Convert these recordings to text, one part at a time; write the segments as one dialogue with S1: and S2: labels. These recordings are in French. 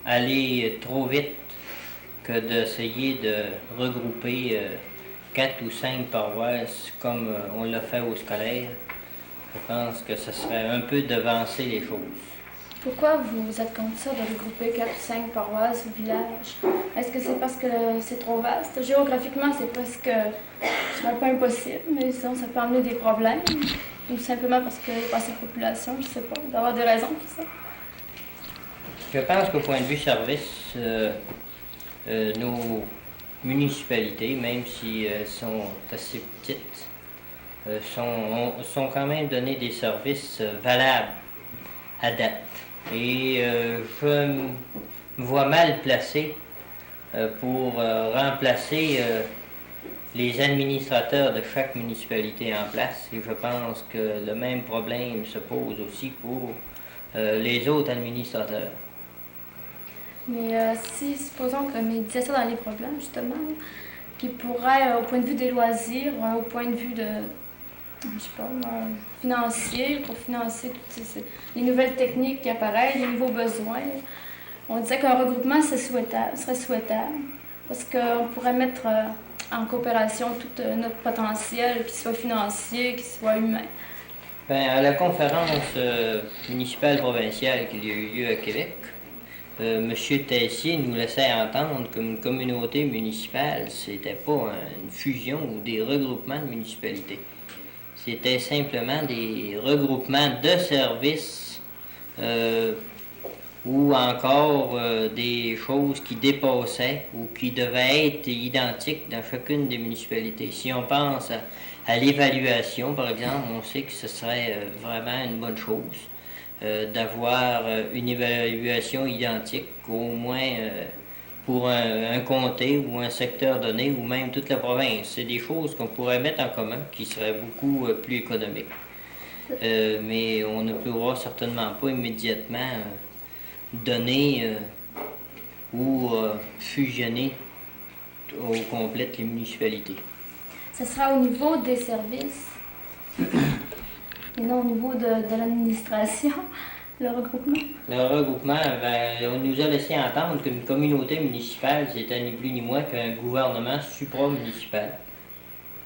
S1: Aller trop vite que d'essayer de regrouper 4 ou 5 paroisses comme on l'a fait au scolaire. Je pense que ce serait un peu devancer les choses.
S2: Pourquoi vous êtes contre ça de regrouper 4 ou 5 paroisses ou villages? Est-ce que c'est parce que c'est trop vaste? Géographiquement, c'est parce que ce serait pas impossible, mais sinon ça peut amener des problèmes. Ou simplement parce qu'il n'y a pas assez de population, je sais pas. Il doit y avoir des raisons pour ça.
S1: Je pense qu'au point de vue service, nos municipalités, même si elles sont assez petites, sont quand même donné des services valables à date. Et je me vois mal placé pour remplacer les administrateurs de chaque municipalité en place. Et je pense que le même problème se pose aussi pour les autres administrateurs.
S2: Mais si, supposons que, mais il disait ça dans les problèmes, justement, qui pourrait, au point de vue des loisirs, au point de vue de, je sais pas, financier, pour financer toutes les nouvelles techniques qui apparaissent, les nouveaux besoins, on disait qu'un regroupement serait souhaitable, parce qu'on pourrait mettre en coopération tout notre potentiel, qu'il soit financier, qu'il soit humain.
S1: Bien, à la conférence municipale provinciale qui a eu lieu à Québec, M. Tessier nous laissait entendre qu'une communauté municipale, c'était pas une fusion ou des regroupements de municipalités. C'était simplement des regroupements de services ou encore des choses qui dépassaient ou qui devaient être identiques dans chacune des municipalités. Si on pense à l'évaluation, par exemple, on sait que ce serait vraiment une bonne chose. D'avoir une évaluation identique au moins pour un comté ou un secteur donné ou même toute la province. C'est des choses qu'on pourrait mettre en commun qui seraient beaucoup plus économiques. Mais on ne pourra certainement pas immédiatement donner ou fusionner au complet les municipalités.
S2: Ce sera au niveau des services et non au niveau de l'administration, le regroupement.
S1: Le regroupement, on nous a laissé entendre qu'une communauté municipale, c'était ni plus ni moins qu'un gouvernement supramunicipal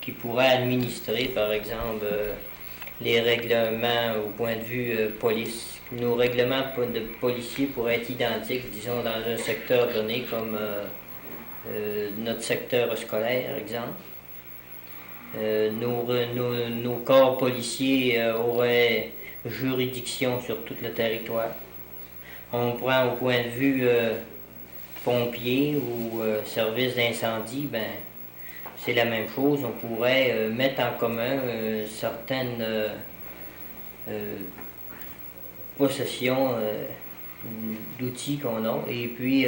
S1: qui pourrait administrer, par exemple, les règlements au point de vue police. Nos règlements de policiers pourraient être identiques, disons, dans un secteur donné comme notre secteur scolaire, exemple. Nos corps policiers auraient juridiction sur tout le territoire. On prend au point de vue pompiers ou service d'incendie, ben c'est la même chose. On pourrait mettre en commun certaines possessions d'outils qu'on a et puis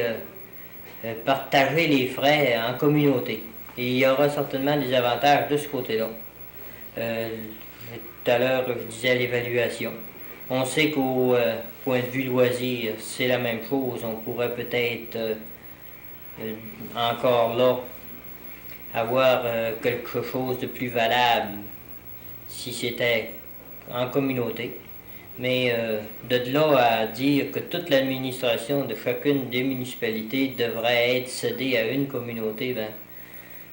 S1: partager les frais en communauté. Et il y aura certainement des avantages de ce côté-là. Tout à l'heure, je disais l'évaluation. On sait qu'au point de vue loisir, c'est la même chose. On pourrait peut-être encore là avoir quelque chose de plus valable si c'était en communauté. Mais de là à dire que toute l'administration de chacune des municipalités devrait être cédée à une communauté, ben,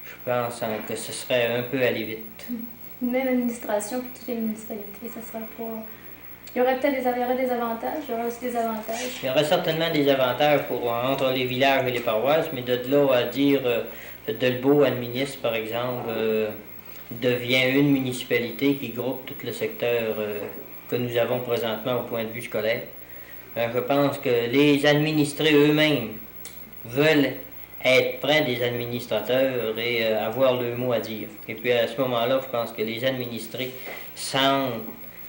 S1: je pense que ce serait un peu aller vite.
S2: Une même administration pour toutes les municipalités, ça serait pas... Il y aurait peut-être des avantages, il y aurait aussi des avantages.
S1: Il y aurait certainement des avantages entre les villages et les paroisses, mais de là à dire Delbo administre, par exemple, devient une municipalité qui groupe tout le secteur que nous avons présentement au point de vue scolaire. Je pense que les administrés eux-mêmes veulent être près des administrateurs et avoir le mot à dire. Et puis à ce moment-là, je pense que les administrés sentent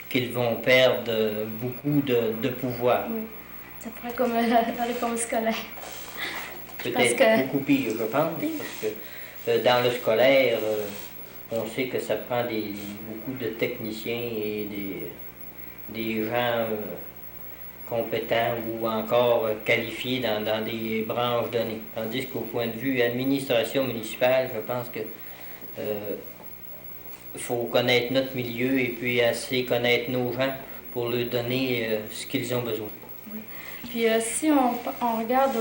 S1: qu'ils vont perdre beaucoup de pouvoir.
S2: Oui, ça pourrait comme dans l'école scolaire.
S1: Peut-être beaucoup pire, je pense, parce que dans le scolaire, On sait que ça prend beaucoup de techniciens et des gens compétents ou encore qualifiés dans des branches données. Tandis qu'au point de vue administration municipale, je pense que faut connaître notre milieu et puis assez connaître nos gens pour leur donner ce qu'ils ont besoin.
S2: Oui. Puis si on regarde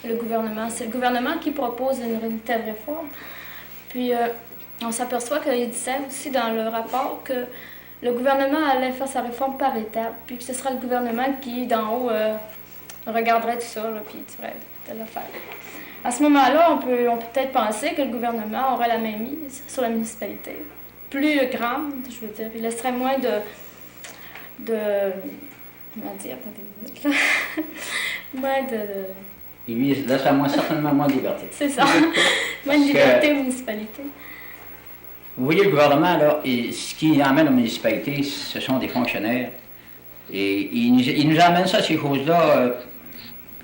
S2: le gouvernement, c'est le gouvernement qui propose une telle réforme. Puis on s'aperçoit qu'il disait aussi dans le rapport que le gouvernement allait faire sa réforme par étapes, puis que ce sera le gouvernement qui, d'en haut, regarderait tout ça, là, puis dirait telle affaire. À ce moment-là, on peut peut-être penser que le gouvernement aurait la main mise sur la municipalité, plus grande, je veux dire. Il laisserait moins de comment dire, attendez une minute, là. Moins de...
S3: Il lui laisserait certainement moins de liberté.
S2: C'est ça. Moins de liberté aux municipalités.
S3: Vous voyez, le gouvernement, là, ce qui emmène aux municipalités, ce sont des fonctionnaires. Et ils nous amènent ça, ces choses-là,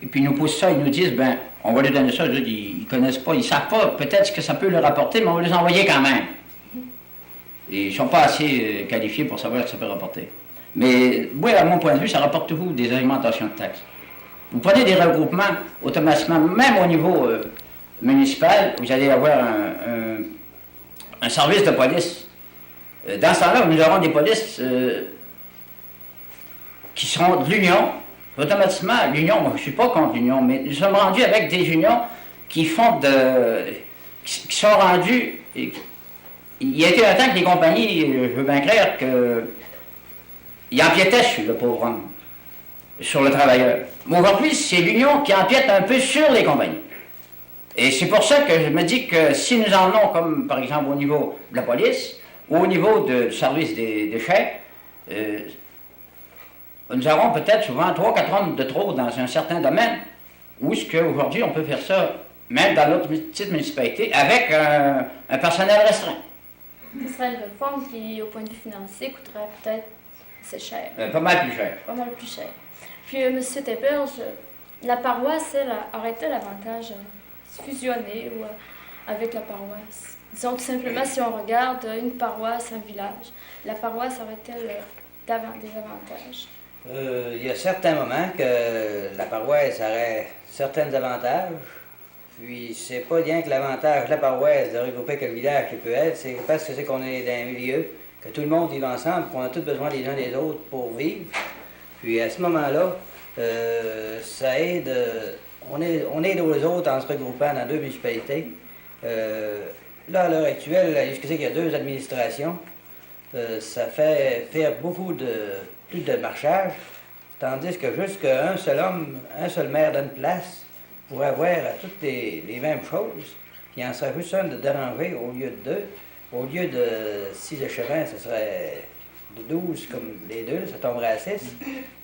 S3: et puis ils nous poussent ça, ils nous disent, ben, on va leur donner ça, ils connaissent pas, ils savent pas peut-être ce que ça peut leur apporter, mais on va les envoyer quand même. Et ils ne sont pas assez qualifiés pour savoir ce que ça peut rapporter. Mais, oui, à mon point de vue, ça rapporte toujours des augmentations de taxes. Vous prenez des regroupements, automatiquement, même au niveau municipal, vous allez avoir un service de police. Dans ce temps-là, nous aurons des polices qui seront de l'Union. Automatiquement, l'Union, moi je ne suis pas contre l'Union, mais nous sommes rendus avec des unions qui font qui sont rendues. Il y a été un temps que les compagnies, je veux bien croire, qu'ils empiétaient sur le pauvre homme, sur le travailleur. Mais aujourd'hui, c'est l'Union qui empiète un peu sur les compagnies. Et c'est pour ça que je me dis que si nous en avons, comme par exemple au niveau de la police, ou au niveau du service des déchets, nous avons peut-être souvent 3-4 hommes de trop dans un certain domaine, où est-ce qu'aujourd'hui on peut faire ça, même dans notre petite municipalité, avec un personnel restreint.
S2: Ce serait une réforme qui, au point de vue financier, coûterait peut-être assez cher.
S3: Pas mal plus cher.
S2: Pas mal plus cher. Puis, M. Théberge, la paroisse, elle, aurait-elle l'avantage de fusionner ou, avec la paroisse? Disons tout simplement, si on regarde une paroisse, un village, la paroisse aurait-elle des avantages?
S4: Il y a certains moments que la paroisse aurait certains avantages, puis c'est pas bien que l'avantage de la paroisse de regrouper que le village qui peut être, c'est parce que c'est qu'on est dans un milieu, que tout le monde vit ensemble, qu'on a tous besoin les uns des autres pour vivre. Puis à ce moment-là, ça aide, on aide aux autres en se regroupant dans deux municipalités. Là, à l'heure actuelle, jusqu'à qu'il y a deux administrations, ça fait faire plus de marchage, tandis que juste qu'un seul homme, un seul maire d'une place pourrait avoir toutes les mêmes choses, puis il en serait juste un de déranger au lieu de deux. Au lieu de 6 échevins, ce serait de 12 comme les deux, ça tomberait à 6.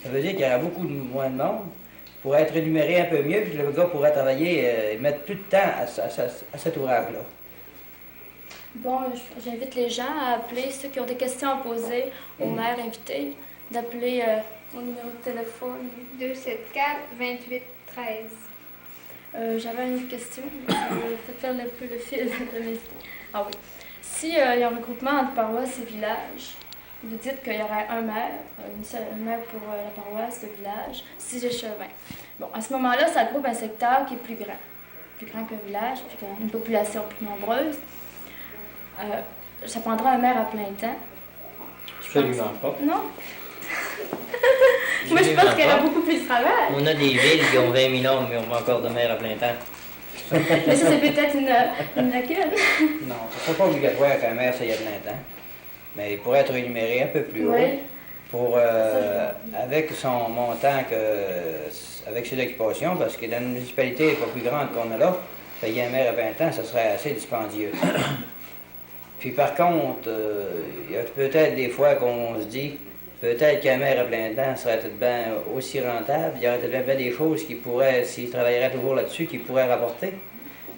S4: Ça veut dire qu'il y aurait beaucoup moins de monde. Pour être énuméré un peu mieux, puis le gars pourrait travailler et mettre plus de temps à cet ouvrage-là.
S2: Bon, j'invite les gens à appeler, ceux qui ont des questions à poser au maire invité, d'appeler au numéro de téléphone
S5: 274-28-13.
S2: J'avais une autre question, ça va faire un peu le fil de mes... Ah oui. Si il y a un regroupement entre paroisse et village, vous dites qu'il y aurait un maire, un maire pour la paroisse, le village, 6 échevins. Bon, à ce moment-là, ça groupe un secteur qui est plus grand qu'un village, puis une population plus nombreuse. Ça prendra un maire à plein temps.
S1: Absolument pas.
S2: Non? Moi, je pense qu'il y aura beaucoup plus de travail.
S1: On a des villes qui ont 20 000 hommes, mais on va encore de maires à plein temps.
S2: Mais ça, c'est peut-être une lacune.
S4: Non, ce ne serait pas obligatoire qu'un maire s'aille à plein temps, mais il pourrait être énuméré un peu plus haut pour, avec son montant, avec ses occupations, parce que dans une municipalité pas plus grande qu'on a là, payer un maire à plein temps, ce serait assez dispendieux. Puis par contre, il y a peut-être des fois qu'on se dit, peut-être qu'un maire à plein temps serait peut-être bien aussi rentable. Il y aurait peut-être bien des choses qui pourraient, s'il travaillerait toujours là-dessus, qui pourraient rapporter.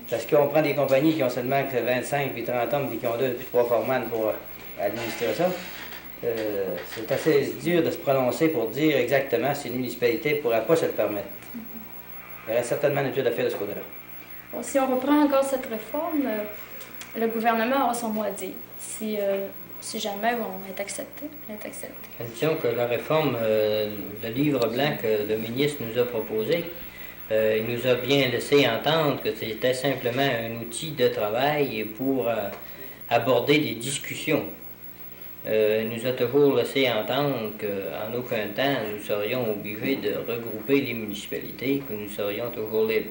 S4: Parce qu'on prend des compagnies qui ont seulement que 25 puis 30 hommes puis qui ont 2 puis 3 foremen pour administrer ça. C'est assez dur de se prononcer pour dire exactement si une municipalité ne pourrait pas se le permettre. Il y aurait certainement une étude à faire de ce côté-là.
S2: Bon, si on reprend encore cette réforme, le gouvernement aura son mot à dire si jamais on est accepté.
S1: Disons que la réforme, le livre blanc que le ministre nous a proposé, il nous a bien laissé entendre que c'était simplement un outil de travail pour aborder des discussions. Il nous a toujours laissé entendre qu'en aucun temps nous serions obligés de regrouper les municipalités, que nous serions toujours libres.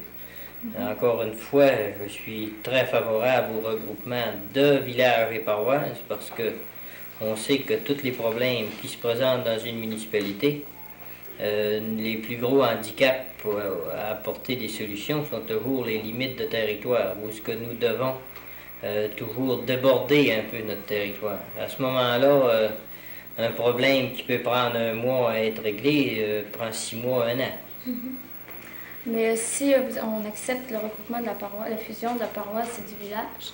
S1: Encore une fois, je suis très favorable au regroupement de villages et paroisses parce que on sait que tous les problèmes qui se présentent dans une municipalité, les plus gros handicaps à apporter des solutions sont toujours les limites de territoire, où ce que nous devons toujours déborder un peu notre territoire. À ce moment-là, un problème qui peut prendre un mois à être réglé prend 6 mois, 1 an.
S2: Mais si on accepte le regroupement de la paroisse, la fusion de la paroisse et du village,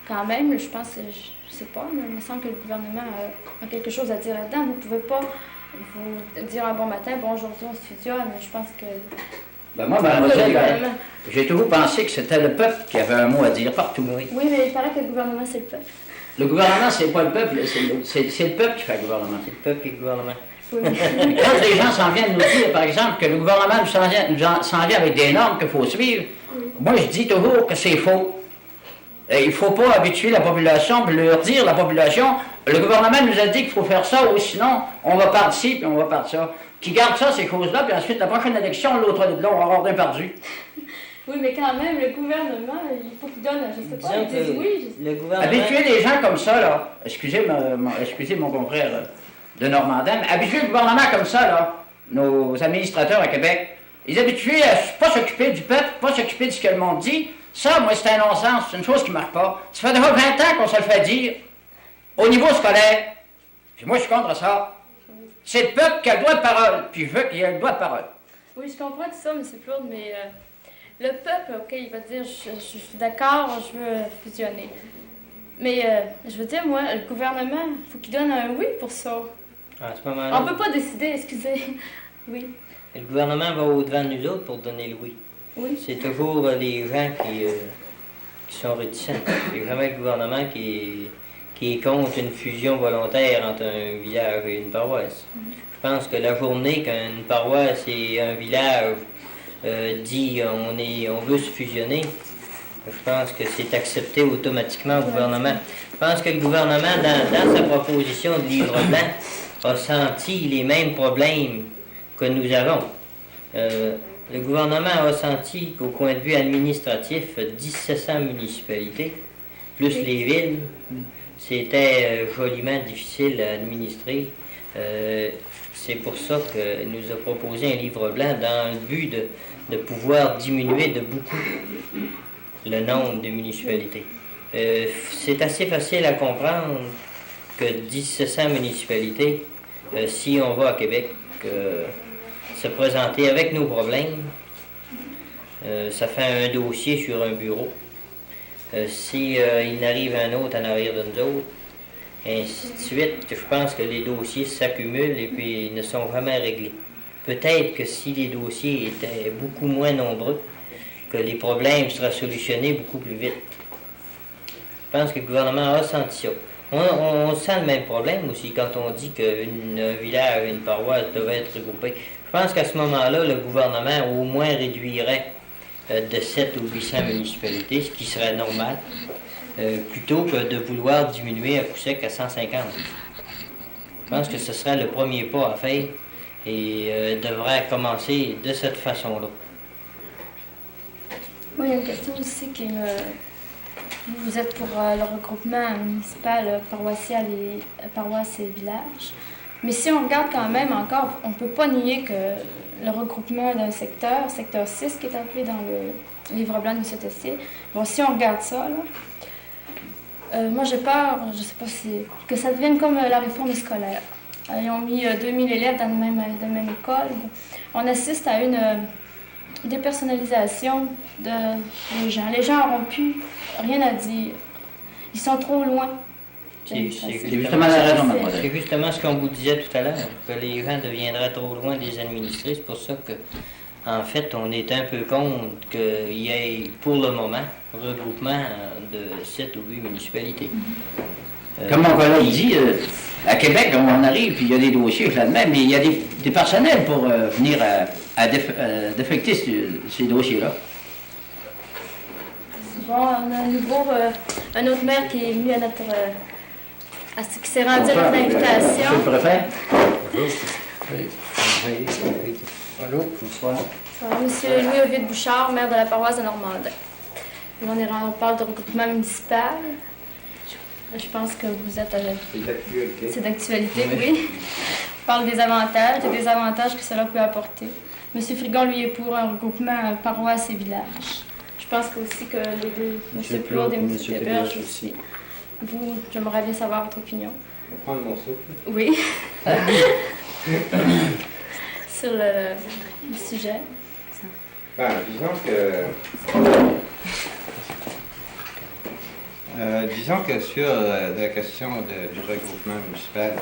S2: quand même, je pense, je sais pas, mais il me semble que le gouvernement a quelque chose à dire là-dedans. Vous ne pouvez pas vous dire un bon matin, bon, aujourd'hui on se fusionne, mais je pense que...
S3: Ben moi, mademoiselle, j'ai toujours pensé que c'était le peuple qui avait un mot à dire partout.
S2: Oui, mais il paraît que le gouvernement, c'est le peuple.
S3: Le gouvernement, c'est pas le peuple, c'est le peuple qui fait le gouvernement.
S1: C'est le peuple et le gouvernement.
S2: Oui.
S3: Quand les gens s'en viennent nous dire, par exemple, que le gouvernement s'en vient avec des normes qu'il faut suivre, moi je dis toujours que c'est faux. Il ne faut pas habituer la population, puis leur dire, la population, le gouvernement nous a dit qu'il faut faire ça, ou sinon, on va par ici, puis on va par ça. Qui garde ça, ces choses-là, puis ensuite, la prochaine élection, l'autre de là, on va avoir rien perdu.
S2: Oui, mais quand même, le gouvernement, il faut qu'il donne, je sais pas, il dise oui.
S1: Le gouvernement...
S3: Habituer les gens comme ça, là, excusez mon confrère de Normandin, mais habituer le gouvernement comme ça, là, nos administrateurs à Québec, ils habitués à pas s'occuper du peuple, pas s'occuper de ce que le monde dit. Ça, moi, c'est un non-sens, c'est une chose qui ne marche pas. Ça fait déjà 20 ans qu'on se le fait dire, au niveau scolaire. Puis moi, je suis contre ça. C'est le peuple qui a le droit de parole, puis je veux qu'il ait le droit de parole.
S2: Oui, je comprends tout ça, M. Claude, mais le peuple, OK, il va dire, je suis d'accord, je veux fusionner. Mais je veux dire, moi, le gouvernement, il faut qu'il donne un oui pour ça.
S1: À ce moment-là,
S2: On ne peut pas décider, excusez. Oui.
S1: le gouvernement va au-devant de nous autres pour donner le oui.
S2: Oui.
S1: C'est toujours les gens qui sont réticents. C'est jamais le gouvernement qui est contre une fusion volontaire entre un village et une paroisse. Je pense que la journée qu'une paroisse et un village dit on veut se fusionner, je pense que c'est accepté automatiquement au gouvernement. Je pense que le gouvernement, dans sa proposition de livre blanc, a senti les mêmes problèmes que nous avons. Le gouvernement a senti qu'au point de vue administratif, 1700 municipalités, plus les villes, c'était joliment difficile à administrer. C'est pour ça qu'il nous a proposé un livre blanc dans le but de pouvoir diminuer de beaucoup le nombre de municipalités. C'est assez facile à comprendre que 1700 municipalités, si on va à Québec, se présenter avec nos problèmes, ça fait un dossier sur un bureau. Si il n'arrive un autre en arrière de nous autres, ainsi de suite, je pense que les dossiers s'accumulent et puis ne sont jamais réglés. Peut-être que si les dossiers étaient beaucoup moins nombreux, que les problèmes seraient solutionnés beaucoup plus vite. Je pense que le gouvernement a senti ça. On sent le même problème aussi quand on dit qu'un village et une paroisse devaient être regroupés. Je pense qu'à ce moment-là, le gouvernement au moins réduirait de 7 ou 800 municipalités, ce qui serait normal, plutôt que de vouloir diminuer à coup sec à 150. Je pense que ce serait le premier pas à faire et devrait commencer de cette façon-là.
S2: Moi, il y a une question aussi qui me... Vous êtes pour le regroupement municipal, paroissial et paroisse et village. Mais si on regarde quand même encore, on ne peut pas nier que le regroupement d'un secteur 6 qui est appelé dans le livre blanc de M. Tessier, bon, si on regarde ça, là, moi j'ai peur, je ne sais pas si, que ça devienne comme la réforme scolaire. Ils ont mis 2000 élèves dans la même école. On assiste à une dépersonnalisation des gens. Les gens n'auront plus rien à dire. Ils sont trop loin.
S1: C'est
S3: justement la raison, mademoiselle.
S1: C'est justement ce qu'on vous disait tout à l'heure, que les gens deviendraient trop loin des administrés. C'est pour ça que En fait, on est un peu contre qu'il y ait, pour le moment, regroupement de 7 ou 8 municipalités.
S3: Comme mon collègue dit, à Québec, on arrive, puis il y a des dossiers là-dedans, mais il y a des personnels pour venir à défecter ces dossiers-là.
S2: Bon, on a un autre maire qui est venu à notre... qui s'est rendu à notre invitation.
S3: Monsieur le préfet?
S4: Allô, bonsoir.
S2: Monsieur Louis-Ovid Bouchard, maire de la paroisse de Normandin. On parle de regroupement municipal. Je pense que vous êtes... C'est d'actualité, oui. On parle des avantages, des désavantages que cela peut apporter. Monsieur Frigon, lui, est pour un regroupement paroisse et village. Je pense aussi que les deux, M. Plourde et M. Théberge aussi. Vous, j'aimerais bien savoir votre opinion.
S6: Prendre mon souffle.
S2: Oui. Sur le sujet.
S6: Ben, disons que sur la question du regroupement municipal,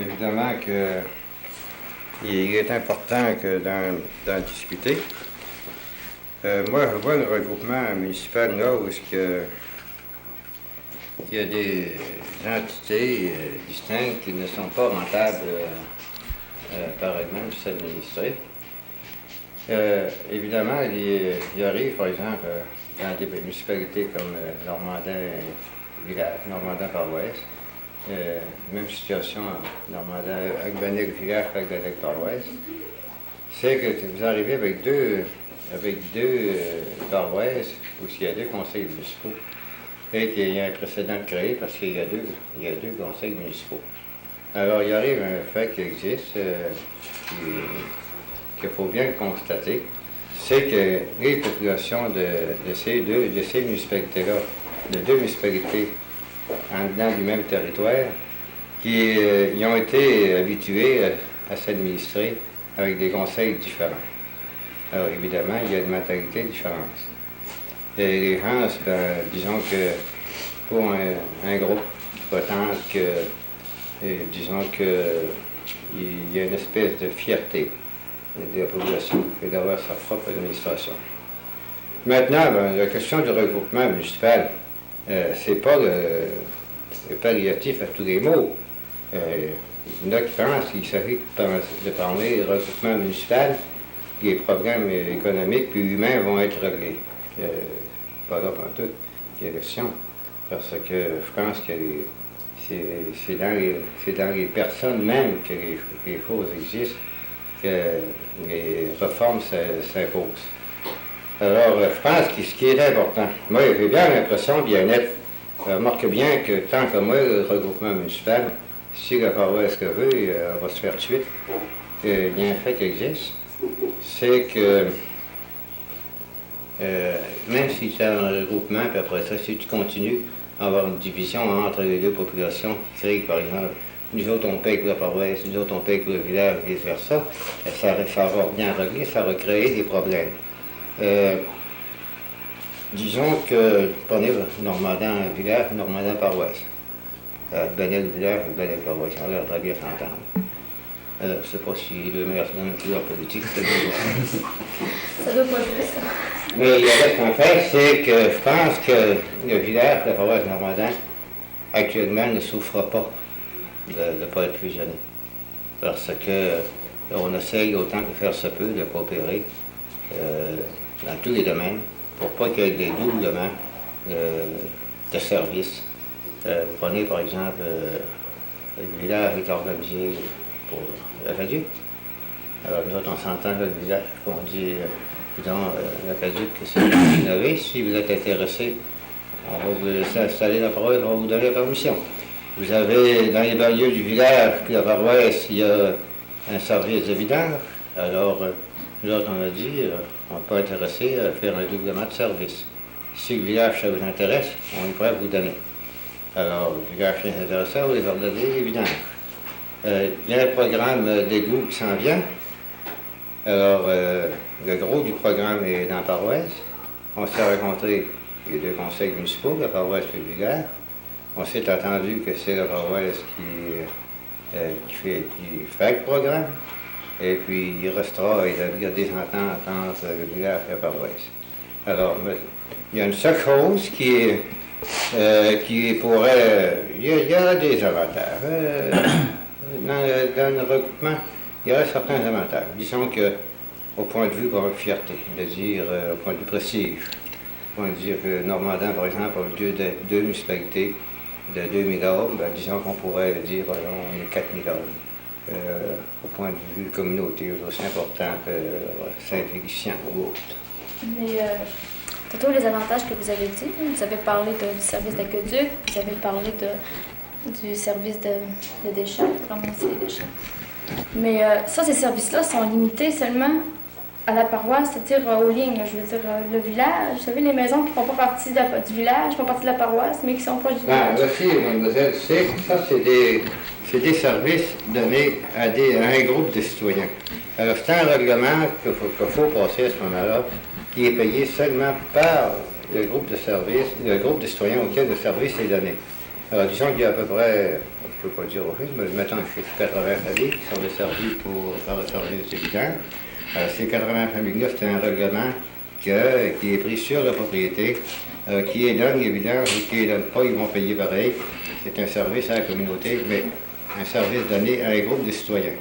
S6: évidemment qu'il est important d'en discuter. Moi, je vois le regroupement municipal là où il y a des entités distinctes qui ne sont pas rentables par elles-mêmes de s'administrer. Évidemment, il arrive, par exemple, dans des municipalités comme Normandin-Village, Normandin-Paroisse, même situation à Normandin-Agbanec-Village, Agbanec-Paroisse, c'est que vous arrivez avec deux paroisses où il y a deux conseils municipaux et qu'il y a un précédent de créé parce qu'il y a deux conseils municipaux. Alors, il arrive un fait qui existe, qu'il faut bien constater, c'est que les populations de ces municipalités-là, de deux municipalités en dedans du même territoire, qui y ont été habitués à s'administrer avec des conseils différents. Alors, évidemment, il y a une mentalité différente. Et les gens, disons que pour un groupe, prétendent que, disons qu'il y a une espèce de fierté de la population que d'avoir sa propre administration. Maintenant, la question du regroupement municipal, c'est pas le palliatif à tous les maux. Il y en a qui pensent qu'il s'agit de parler de regroupement municipal, les problèmes économiques puis humains vont être réglés. Pas là pour tout, il y a question. Parce que je pense que c'est dans les personnes même que les choses existent, que les réformes s'imposent. Alors, je pense que ce qui est important, moi j'ai bien l'impression, bien être, je remarque bien que tant que moi, le regroupement municipal, si la paroisse que veut, elle va se faire tout de suite, il y a un fait qui existe, c'est que même si tu as un regroupement, puis après ça, si tu continues à avoir une division entre les deux populations qui créent, par exemple, nous autres on paye pour la paroisse, nous autres on paye pour le village, et vice-versa, ça va bien régler, ça va créer des problèmes. Disons que, prenez Normandin-Village, Normandin-Paroisse. Benel-Village, Benel-Paroisse, on va très bien s'entendre. Je ne sais pas si le maire c'est une couleur politique, c'est bien.
S2: Ça doit pas être ça.
S6: Mais il y a un fait, c'est que je pense que le village, la paroisse Normandin, actuellement ne souffre pas de ne pas être fusionné. Parce que on essaye autant que faire se peut de coopérer dans tous les domaines pour pas qu'il y ait des doublements de services. Vous prenez par exemple le village est organisé pour l'Aqueduc. Alors nous autres on s'entend avec le village, on dit l'Aqueduc c'est innové. Si vous êtes intéressé, on va vous laisser installer la paroisse, on va vous donner la permission. Vous avez dans les banlieues du village, puis la paroisse, il y a un service de vidange. Alors nous autres on a dit on n'est pas intéressé à faire un doublement de service. Si le village ça vous intéresse, on est prêt à vous donner. Alors, le village est intéressé, on les va donner les vidanges. Il y a un programme d'égout qui s'en vient. Alors, le gros du programme est dans la paroisse. On s'est rencontré les deux conseils municipaux, la paroisse et le village. On s'est attendu que c'est la paroisse qui fait le programme. Et puis, il restera à établir des ententes entre le village et la paroisse. Alors, il y a une seule chose qui pourrait... Il y a des avantages. Dans le regroupement, il y aurait certains avantages. Disons que, au point de vue de fierté, c'est-à-dire au point de vue prestige, on va dire que Normandin, par exemple, au lieu d'être 2 municipalités de 2000 hommes, ben, disons qu'on pourrait dire, on est 4000 hommes. Au point de vue communauté, aussi important que Saint-Félicien ou autre.
S2: Mais tantôt, les avantages que vous avez dit, vous avez parlé du service d'aqueduc, vous avez parlé du service de déchets, ramasser les déchets. Mais ça, ces services-là sont limités seulement à la paroisse, c'est-à-dire aux lignes, je veux dire le village. Vous savez, les maisons qui ne font pas partie du village, font partie de la paroisse, mais qui sont proches du village.
S6: Voici, mademoiselle, ça, c'est des services donnés à un groupe de citoyens. Alors, c'est un règlement qu'il faut passer à ce moment-là, qui est payé seulement par le groupe de services, le groupe de citoyens auquel le service est donné. Alors, disons qu'il y a à peu près, je ne peux pas dire au juste, mais mettons un chiffre 80 familles qui sont desservies par le service des vidanges. Ces 80 familles-là, c'est un règlement qui est pris sur la propriété, qui est donné les vidanges ou qui ne donne pas, ils vont payer pareil. C'est un service à la communauté, mais un service donné à un groupe de citoyens.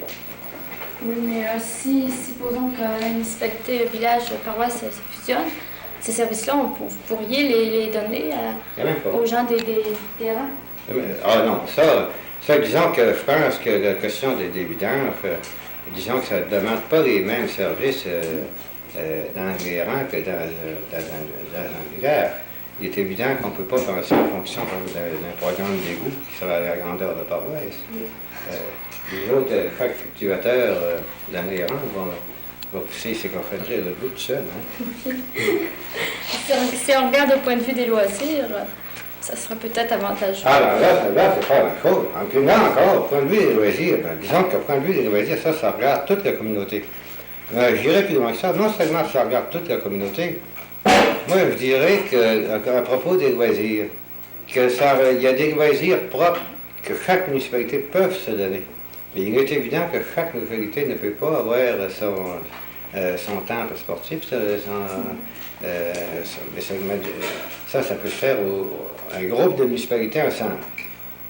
S2: Oui, mais si supposons que la municipalité, village, paroisse se fusionnent, ces services-là, vous pourriez les donner aux gens des rangs?
S6: Ah non, ça, disons que je pense que la question des vidanges, disons que ça ne demande pas les mêmes services dans les rangs que dans un village. Il est évident qu'on ne peut pas penser en fonction d'un programme d'égout qui sera à la grandeur de paroisse. Les autres, chaque cultivateur dans les rangs va pousser ses cochonneries à l'autre bout tout seul. Hein?
S2: Si on regarde au point de vue des loisirs, ça sera peut-être avantageux.
S6: Alors là, c'est pas la même chose. Là encore, au point de vue des loisirs, disons qu'au point de vue des loisirs, ça regarde toute la communauté. Je dirais plus loin que ça, non seulement ça regarde toute la communauté, moi je dirais qu'à propos des loisirs, il y a des loisirs propres que chaque municipalité peut se donner. Mais il est évident que chaque localité ne peut pas avoir son temple sportif, ça peut se faire un groupe de municipalités ensemble.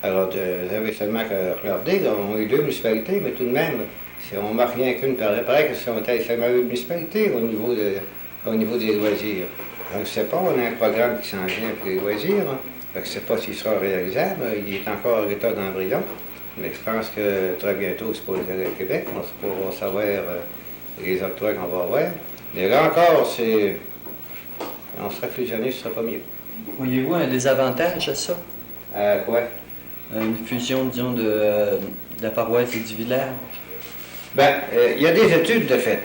S6: Alors, vous avez seulement qu'à regarder, là, on est 2 municipalités, mais tout de même, si on ne marque rien qu'une pareil que si on était seulement 1 municipalité au niveau des loisirs. Je ne sais pas, on a un programme qui s'en vient pour les loisirs. Hein. Je ne sais pas s'il sera réalisable, il est encore à l'état d'embryon. Mais je pense que très bientôt, c'est pour le Québec, on pourra savoir les octrois qu'on va avoir. Mais là encore, on serait fusionné, ce serait pas mieux.
S7: Voyez-vous un désavantage à ça?
S6: Quoi?
S7: Une fusion, disons, de la paroisse et du village?
S6: Bien, il y a des études de fait.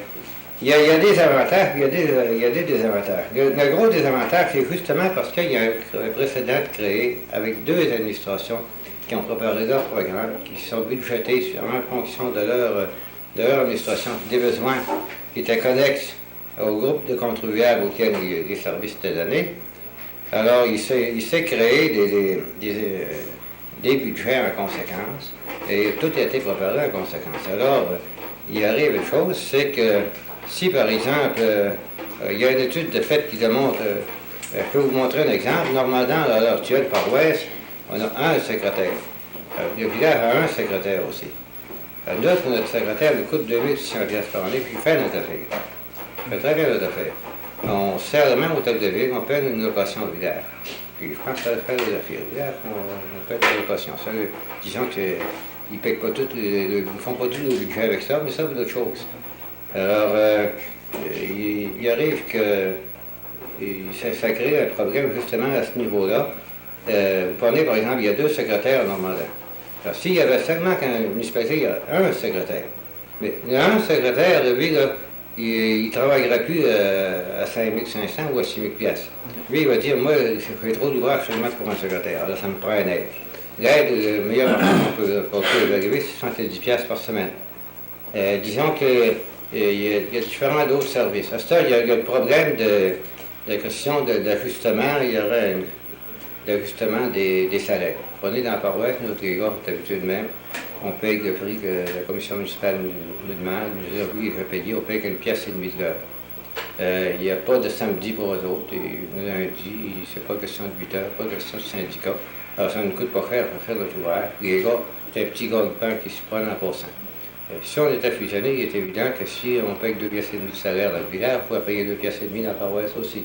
S6: Il y a des avantages, il y a des désavantages. Le gros désavantage, c'est justement parce qu'il y a un précédent créé avec 2 administrations qui ont préparé leur programme, qui sont budgétés en fonction de leur administration, des besoins qui étaient connexes au groupe de contribuables auxquels les services étaient donnés. Alors, il s'est créé des budgets en conséquence, et tout a été préparé en conséquence. Alors, il arrive une chose, c'est que si, par exemple, il y a une étude de fait qui démontre, je peux vous montrer un exemple, Normandin, à l'heure actuelle, paroisse, on a un secrétaire. Le village a un secrétaire aussi. Notre secrétaire lui coûte 2600 $ par année, puis il fait notre affaire. Il fait très bien notre affaire. On sert le même hôtel de ville, on paie une location au village. Puis je pense que ça va faire les affaires. Le village, on paie la location. Ça, disons qu'ils ne paient pas tout, ils ne font pas tout le budget avec ça, mais ça, c'est d'autres choses. Alors, il arrive que ça crée un problème justement à ce niveau-là. Vous prenez, par exemple, il y a 2 secrétaires en Normandin. Alors, s'il y avait seulement qu'une municipalité, il y a un secrétaire. Mais un secrétaire, lui, là, il ne travaillera plus à 5 500 ou à 6 000 $. Lui, il va dire, moi, je fais trop d'ouvrages seulement pour un secrétaire. Alors, ça me prend un aide. L'aide, le meilleur argent qu'on peut évaluer, c'est 70 $ par semaine. Disons qu'il y a différents d'autres services. À ce temps, il y a le problème de la question de l'ajustement. Il y aurait l'ajustement des salaires. Prenez dans la paroisse, notre gars est habitué de même. on paye le prix que la commission municipale nous demande. Nous disons oui, je vais payer, on paye qu'une pièce et demie de l'heure. Il n'y a pas de samedi pour eux autres. Et lundi, c'est pas question de 8 heures, pas question de syndicat. Alors ça ne coûte pas cher pour faire notre ouvrage. Les gars, c'est un petit gagne-pain qui se prend en passant. Si on était fusionné, il est évident que si on paye 2 pièces et demie de salaire dans le village, il faut payer 2 pièces et demie dans la paroisse aussi.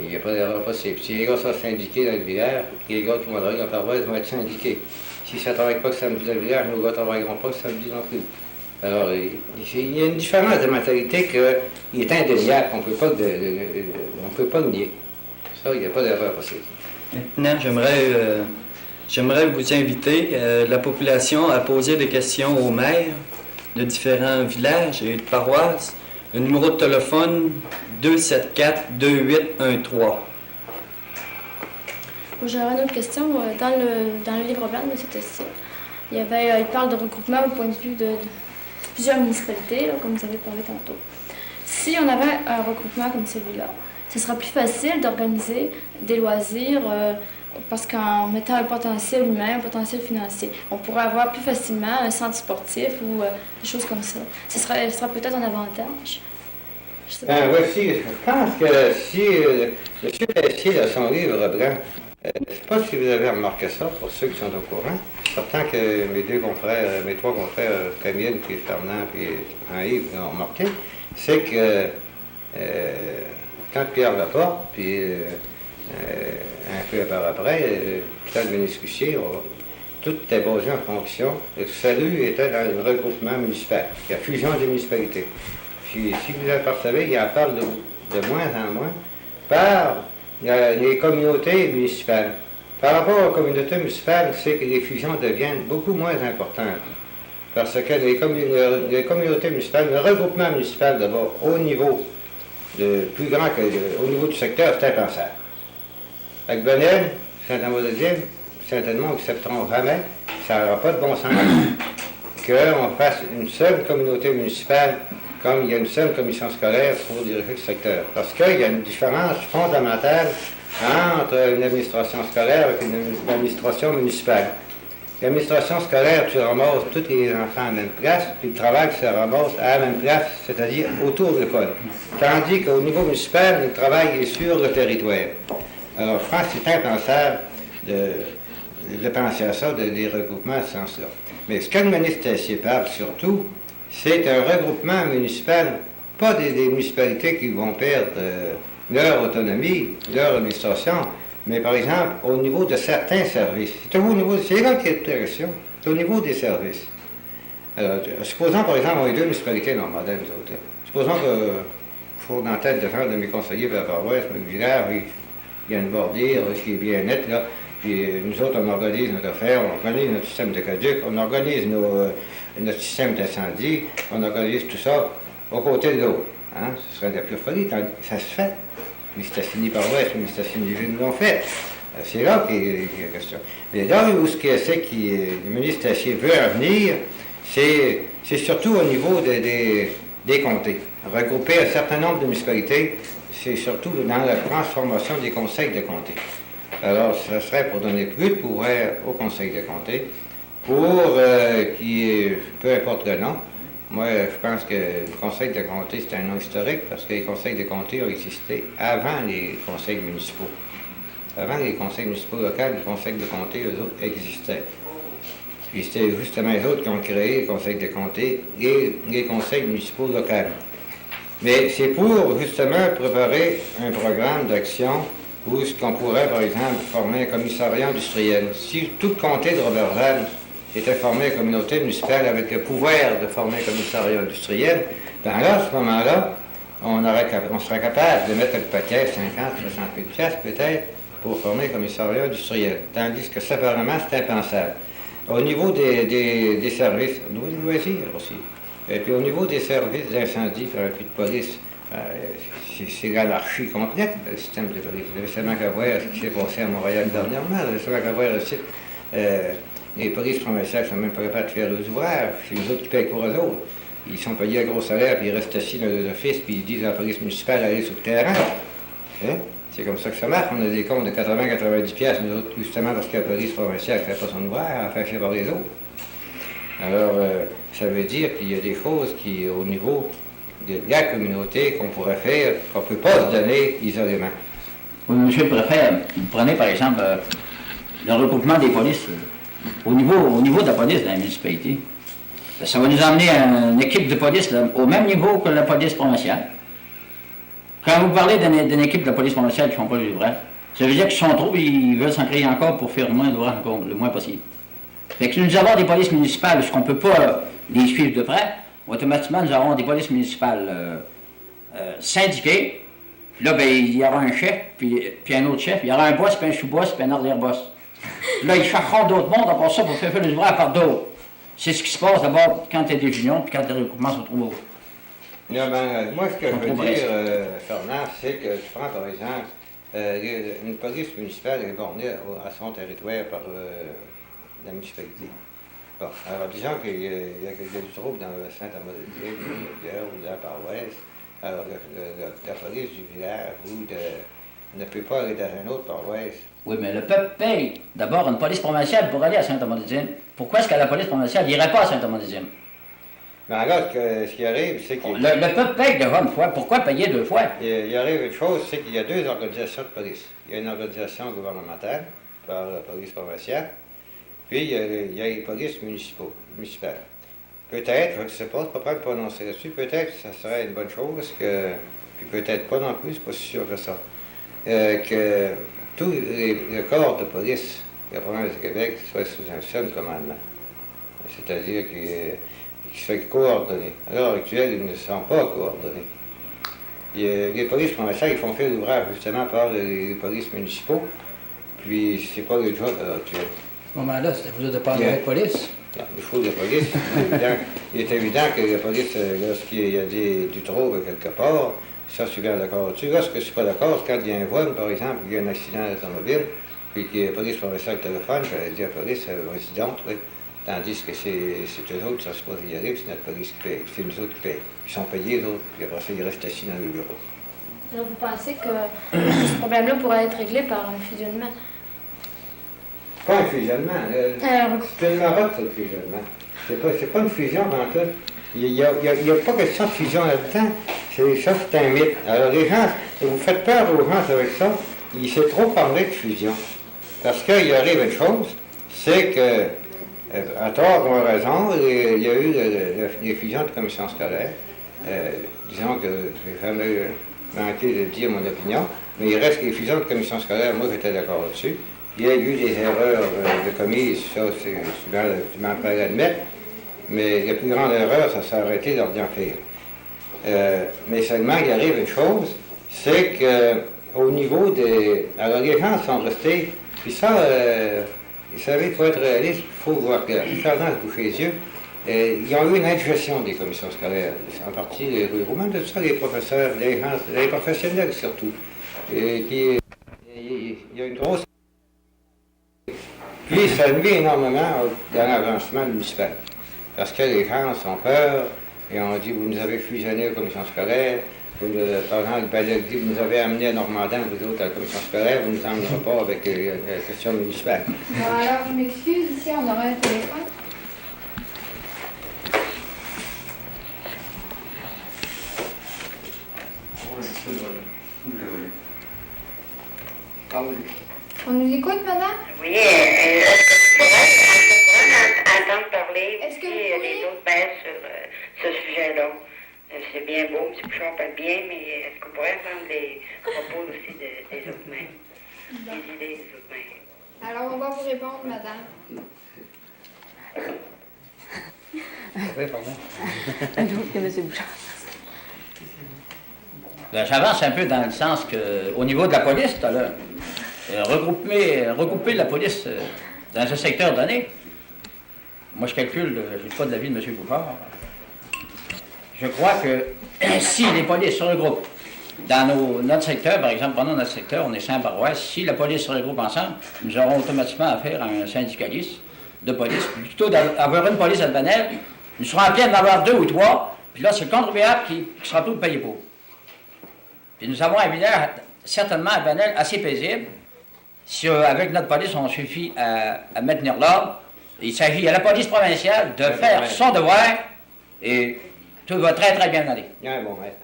S6: Il n'y a pas d'erreur possible. Si les gars sont syndiqués dans le village, les gars qui vont travailler dans la paroisse vont être syndiqués. Si ça ne travaille pas le samedi dans le village, nos gars ne travailleront pas le samedi non plus. Alors, il y a une différence de mentalité qui est indéniable, on ne peut pas nier. Ça, il n'y a pas d'erreur possible.
S7: Maintenant, j'aimerais vous inviter, la population, à poser des questions aux maires de différents villages et de paroisses. Le numéro de téléphone 274-2813.
S2: J'aurais une autre question. Dans le livre blanc de M. Tessier, il parle de regroupement au point de vue de plusieurs municipalités, là, comme vous avez parlé tantôt. Si on avait un regroupement comme celui-là, ce sera plus facile d'organiser des loisirs parce qu'en mettant un potentiel humain, un potentiel financier, on pourrait avoir plus facilement un centre sportif ou des choses comme ça. Ce sera peut-être un avantage.
S6: Voici, je pense que si M. Tessier, dans son livre blanc, je ne sais pas si vous avez remarqué ça, pour ceux qui sont au courant. Certain que mes trois confrères, Camille, puis Fernand, puis Jean-Yves, l'ont remarqué, c'est que quand Pierre Laporte, puis un peu par après, Pierre Véniscussier, tout était basé en fonction. Le salut était dans le regroupement municipal, la fusion des municipalités. Puis, si vous apercevez, il en parle de moins en moins par les communautés municipales. Par rapport aux communautés municipales, c'est que les fusions deviennent beaucoup moins importantes. Parce que les communautés municipales, le regroupement municipal d'abord, au niveau plus grand qu'au niveau du secteur, c'est impensable. Avec Bonnel, Saint-Amour-de-Ville, certainement, ils n'accepteront jamais, ça n'aura pas de bon sens, qu'on fasse une seule communauté municipale comme il y a une seule commission scolaire pour diriger le secteur. Parce qu'il y a une différence fondamentale entre une administration scolaire et une administration municipale. L'administration scolaire, tu ramasses tous les enfants à la même place, puis le travail se ramasse à la même place, c'est-à-dire autour de l'école. Tandis qu'au niveau municipal, le travail est sur le territoire. Alors, je pense que c'est impensable de penser à ça, des regroupements à ce sens-là. Mais ce que le ministre Tessier parle surtout, c'est un regroupement municipal, pas des municipalités qui vont perdre leur autonomie, leur administration, mais par exemple au niveau de certains services. C'est là qu'il y a toute la question, c'est au niveau des services. Alors, supposons par exemple, on est deux municipalités normales, nous autres. Supposons qu'il faut dans la tête de faire de mes conseillers par la paroisse, le village, il y a une bordure qui est bien nette, là. Puis nous autres, on organise notre affaire, on organise notre système de caduc, on organise notre système d'incendie, on organise tout ça aux côtés de l'autre. Hein? Ce serait de la pure folie, ça se fait. Mais c'est assigné par l'Ouest, mais c'est assigné nous l'ont fait. C'est là qu'il y a la question. Mais là où le ministre Tessier veut en venir, c'est surtout au niveau des comtés. Regrouper un certain nombre de municipalités, c'est surtout dans la transformation des conseils de comté. Alors, ce serait pour donner plus de pouvoir au conseil de comté, pour peu importe le nom. Moi, je pense que le conseil de comté, c'est un nom historique parce que les conseils de comté ont existé avant les conseils municipaux. Avant les conseils municipaux locaux, les conseils de comté, eux autres, existaient. Puis c'était justement les autres qui ont créé les conseils de comté et les conseils municipaux locaux. Mais c'est pour justement préparer un programme d'action où ce qu'on pourrait, par exemple, former un commissariat industriel. Si tout le comté de Roberval était formé à communauté municipale avec le pouvoir de former un commissariat industriel, bien là, à ce moment-là, on serait capable de mettre le paquet 50, 60 000 piastres peut-être pour former un commissariat industriel. Tandis que séparément, c'est impensable. Au niveau des services, au niveau des loisirs aussi, et puis au niveau des services d'incendie puis de police, c'est l'anarchie complète, le système de police. Vous avez seulement qu'à voir ce qui s'est passé à Montréal dernièrement, vous avez seulement qu'à voir aussi. Les polices provinciales ne sont même pas capables de faire leurs ouvrages, c'est les autres qui payent pour eux autres. Ils sont payés à gros salaire, puis ils restent assis dans les offices, puis ils disent à la police municipale d'aller sur le terrain. Hein? C'est comme ça que ça marche. On a des comptes de 80-90 piastres, nous autres, justement parce que la police provinciale ne fait pas son ouvrage, elle fait faire par les autres. Alors, ça veut dire qu'il y a des choses qui, au niveau de la communauté, qu'on pourrait faire, qu'on ne peut pas se donner isolément.
S3: Oui, monsieur le préfet, vous prenez par exemple le regroupement des polices. Au niveau de la police dans la municipalité, ça va nous amener une équipe de police là, au même niveau que la police provinciale. Quand vous parlez d'une équipe de police provinciale qui ne font pas les ouvrages, ça veut dire qu'ils sont trop, ils veulent s'en créer encore pour faire le moins d'ouvrages encore, le moins possible. Fait que si nous avons des polices municipales, parce qu'on ne peut pas les suivre de près, automatiquement nous aurons des polices municipales syndiquées. Puis là, ben, il y aura un chef, puis un autre chef, il y aura un boss, puis un sous-boss, puis un arrière-boss. Là, ils chercheront d'autres mondes après ça pour faire les ouvrages par d'autres. C'est ce qui se passe d'abord quand il y a des unions, puis quand les recoupements sont trop beaux.
S6: Non, ben, moi, ce que je veux dire, Fernand, c'est que tu prends par exemple une police municipale est bornée à son territoire par la municipalité. Bon, alors disons qu'il y a du trouble dans le Saint-Amand-de-Dieu, ou la paroisse. Alors la police du village ne peut pas aller dans une autre paroisse.
S3: Oui, mais le peuple paye d'abord une police provinciale pour aller à Saint-Amand-des-Îles. Pourquoi est-ce que la police provinciale n'irait pas à Saint-Amand-des-Îles?
S6: Mais alors, ce qui arrive, c'est qu'il
S3: le peuple paye déjà une fois. Pourquoi payer deux fois?
S6: il arrive une chose, c'est qu'il y a deux organisations de police. Il y a une organisation gouvernementale par la police provinciale, puis il y a les polices municipales. Peut-être, je ne sais pas, je ne peux pas me prononcer là-dessus, peut-être que ça serait une bonne chose, puis peut-être pas non plus, c'est pas si sûr que ça, que tous les corps de police de la province du Québec soient sous un seul commandement. C'est-à-dire qu'ils soient coordonnés. À l'heure actuelle, ils ne sont pas coordonnés. Les polices provinciales, ils font faire l'ouvrage justement par les polices municipaux, puis c'est pas le job à l'heure actuelle.
S4: À ce moment-là, c'est vous de parler avec la police.
S6: Non, il faut de police. Il est évident que la police, lorsqu'il y a du trouble quelque part, ça, je suis bien d'accord dessus. Lorsque je ne suis pas d'accord, c'est quand il y a un vol, par exemple, il y a un accident d'automobile, puis que la police provinciale téléphone, j'allais dire la police résidente, oui. Tandis que c'est eux autres qui sont supposés y aller, puis c'est notre police qui paye, c'est nous autres qui payent. Ils sont payés, les autres, puis après ça, ils restent assis dans le bureau.
S2: Alors vous pensez que ce problème-là pourrait être réglé par un fusionnement?
S6: Pas un fusionnement. C'est une marotte, ça, le fusionnement. C'est pas une fusion en tout. Il n'y a pas question de fusion là-dedans. Ça, c'est un mythe. Alors, les gens, vous faites peur aux gens avec ça. Il s'est trop parlé de fusion. Parce qu'il arrive une chose, c'est que, à tort ou à raison, il y a eu des fusions de commissions scolaires. Disons que j'ai jamais manqué de dire mon opinion, mais il reste que les fusions de commissions scolaires, moi, j'étais d'accord là-dessus. Il y a eu des erreurs de commises, ça, c'est souvent prêt à l'admettre, mais la plus grande erreur, ça s'est arrêté lors d'en faire. Mais seulement, il arrive une chose, c'est qu'au niveau des... Alors, les gens sont restés, puis ça, vous savez, il faut être réaliste, il faut voir clair. Fernand se boucher les yeux. Ils ont eu une indigestion des commissions scolaires, en partie les ruraux, même de tout ça, les professeurs, les gens, les professionnels surtout. Il y a une grosse... Puis ça nuit énormément dans l'avancement municipal. Parce que les gens ont peur et on dit, vous nous avez fusionné aux commissions scolaires. Par exemple, le dit, vous nous avez amené à Normandin, vous autres, à la commission scolaire, vous ne nous emmènerez pas avec la question municipale.
S5: Bon, alors, je m'excuse, ici, on aura un téléphone. On nous écoute, madame?
S8: Oui, est-ce que tu pourrais entendre parler
S5: Est-ce que
S8: aussi
S5: vous pourriez?
S8: les autres baisses sur ce sujet-là? C'est bien beau, M. Bouchard parle bien, mais est-ce qu'on pourrait entendre les propos aussi des autres maires? Les idées des autres maires?
S5: Alors, on va vous répondre, madame.
S4: Oui, pardon.
S9: Un autre que M. Bouchard.
S3: Ben, j'avance un peu dans le sens qu'au niveau de la police, tout à l'heure, regrouper la police dans un secteur donné, moi je calcule, je ne sais pas de l'avis de M. Bouchard, je crois que si les polices se regroupent dans notre secteur, par exemple, pendant notre secteur, on est 5 paroisses, si la police se regroupe ensemble, nous aurons automatiquement affaire à un syndicaliste de police. Plutôt d'avoir une police albanelle, nous serons en train d'en avoir 2 ou 3, puis là c'est le contribuable qui sera tout payé pour. Puis nous avons un village, certainement un panel assez paisible. Si avec notre police, on suffit à maintenir l'ordre, Il s'agit à la police provinciale de faire son devoir et tout va très très bien aller.
S6: Il y a un bon maître.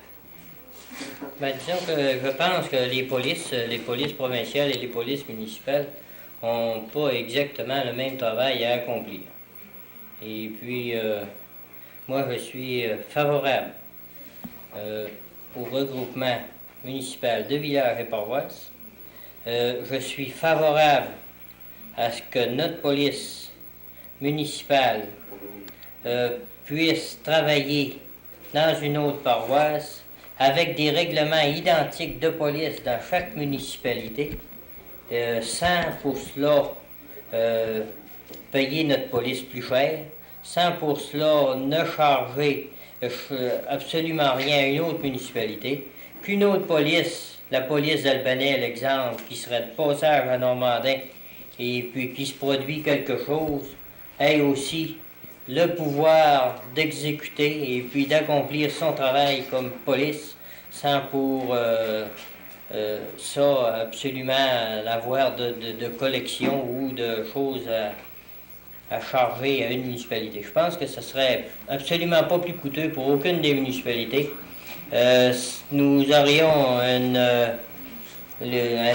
S1: Ben, disons que je pense que les polices provinciales et les polices municipales n'ont pas exactement le même travail à accomplir. Et puis, moi, je suis favorable au regroupement municipal de villages et paroisses. Je suis favorable à ce que notre police municipale puisse travailler dans une autre paroisse avec des règlements identiques de police dans chaque municipalité, sans pour cela payer notre police plus cher, sans pour cela ne charger absolument rien à une autre municipalité, qu'une autre police, la police d'Albanais, l'exemple, qui serait de passage à Normandin, et puis qui se produit quelque chose, ait aussi le pouvoir d'exécuter et puis d'accomplir son travail comme police sans pour ça absolument avoir de collection ou de choses à charger à une municipalité. Je pense que ce serait absolument pas plus coûteux pour aucune des municipalités. Nous aurions un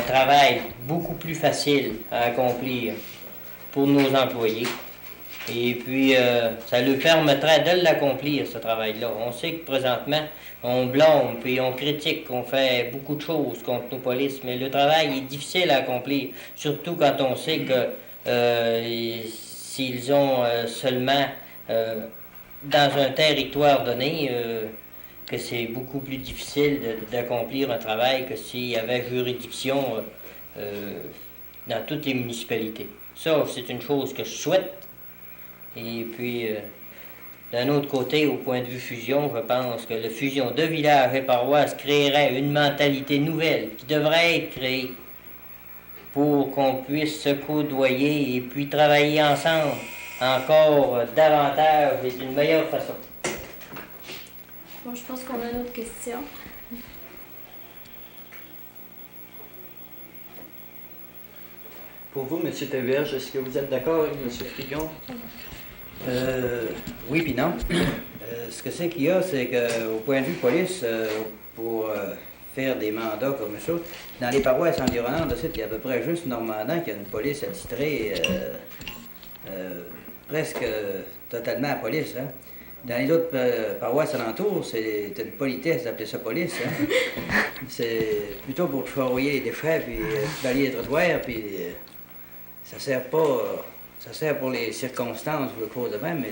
S1: travail beaucoup plus facile à accomplir pour nos employés. Et puis, ça leur permettrait de l'accomplir, ce travail-là. On sait que présentement, on blâme, puis on critique, on fait beaucoup de choses contre nos polices, mais le travail est difficile à accomplir, surtout quand on sait que s'ils ont seulement, dans un territoire donné, que c'est beaucoup plus difficile d'accomplir un travail que s'il y avait juridiction dans toutes les municipalités. Ça, c'est une chose que je souhaite. Et puis, d'un autre côté, au point de vue fusion, je pense que la fusion de villages et paroisses créerait une mentalité nouvelle qui devrait être créée pour qu'on puisse se côtoyer et puis travailler ensemble encore davantage et d'une meilleure façon.
S2: Bon, je pense qu'on a une autre question.
S7: Pour vous, M. Théberge, est-ce que vous êtes d'accord avec M. Frigon?
S4: Oui puis non. Ce que c'est qu'il y a, c'est qu'au point de vue police, pour faire des mandats comme ça, dans les paroisses environnantes, il y a à peu près juste Normandin qui a une police attitrée presque totalement à police. Hein. Dans les autres paroisses alentours, c'est une politesse d'appeler ça police. Hein. C'est plutôt pour charrier les déchets, puis balayer les trottoirs, puis ça sert pas... Ça sert pour les circonstances ou les choses de même, mais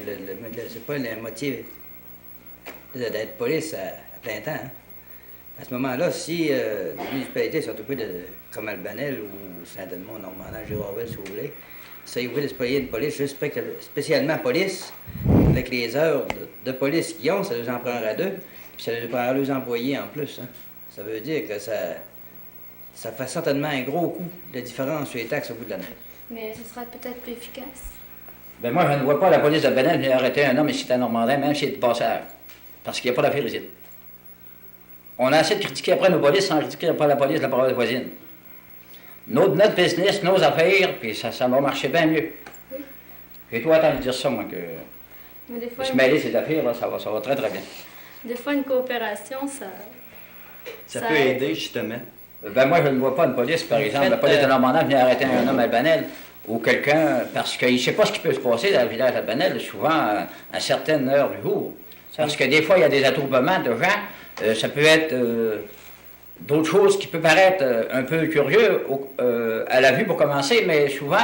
S4: c'est pas le motif d'être police à plein temps. Hein. À ce moment-là, si les municipalités sont occupées comme Albanel ou Saint-Edmond, Normandin, Girardville, si vous voulez, ça occupé de se payer une police, spécialement police, avec les heures de police qu'ils ont, ça leur en prendra 2, puis ça leur prendra 2 employés en plus. Hein. Ça veut dire que ça fait certainement un gros coup de différence sur les taxes au bout de l'année.
S2: Mais ce sera peut-être plus efficace.
S3: Ben moi, je ne vois pas la police de Benel venir arrêter un homme ici à Normandin, même s'il est de passage. Parce qu'il n'y a pas d'affaire ici. On a assez de critiquer après nos polices sans critiquer après la police de la province voisine. Notre business, nos affaires, puis ça va marcher bien mieux. Oui. J'ai tout entendu dire ça, moi, que...
S2: Mais des fois,
S3: se mêler ces affaires, là, ça va très, très bien.
S2: Des fois, une coopération,
S7: ça peut aider, justement.
S3: Ben moi, je ne vois pas une police, par exemple, la police de Normandin venir arrêter un homme albanel ou quelqu'un, parce qu'il ne sait pas ce qui peut se passer dans le village albanel, souvent à certaines heures du jour. Parce que des fois, il y a des attroupements de gens, ça peut être d'autres choses qui peuvent paraître un peu curieux à la vue pour commencer, mais souvent,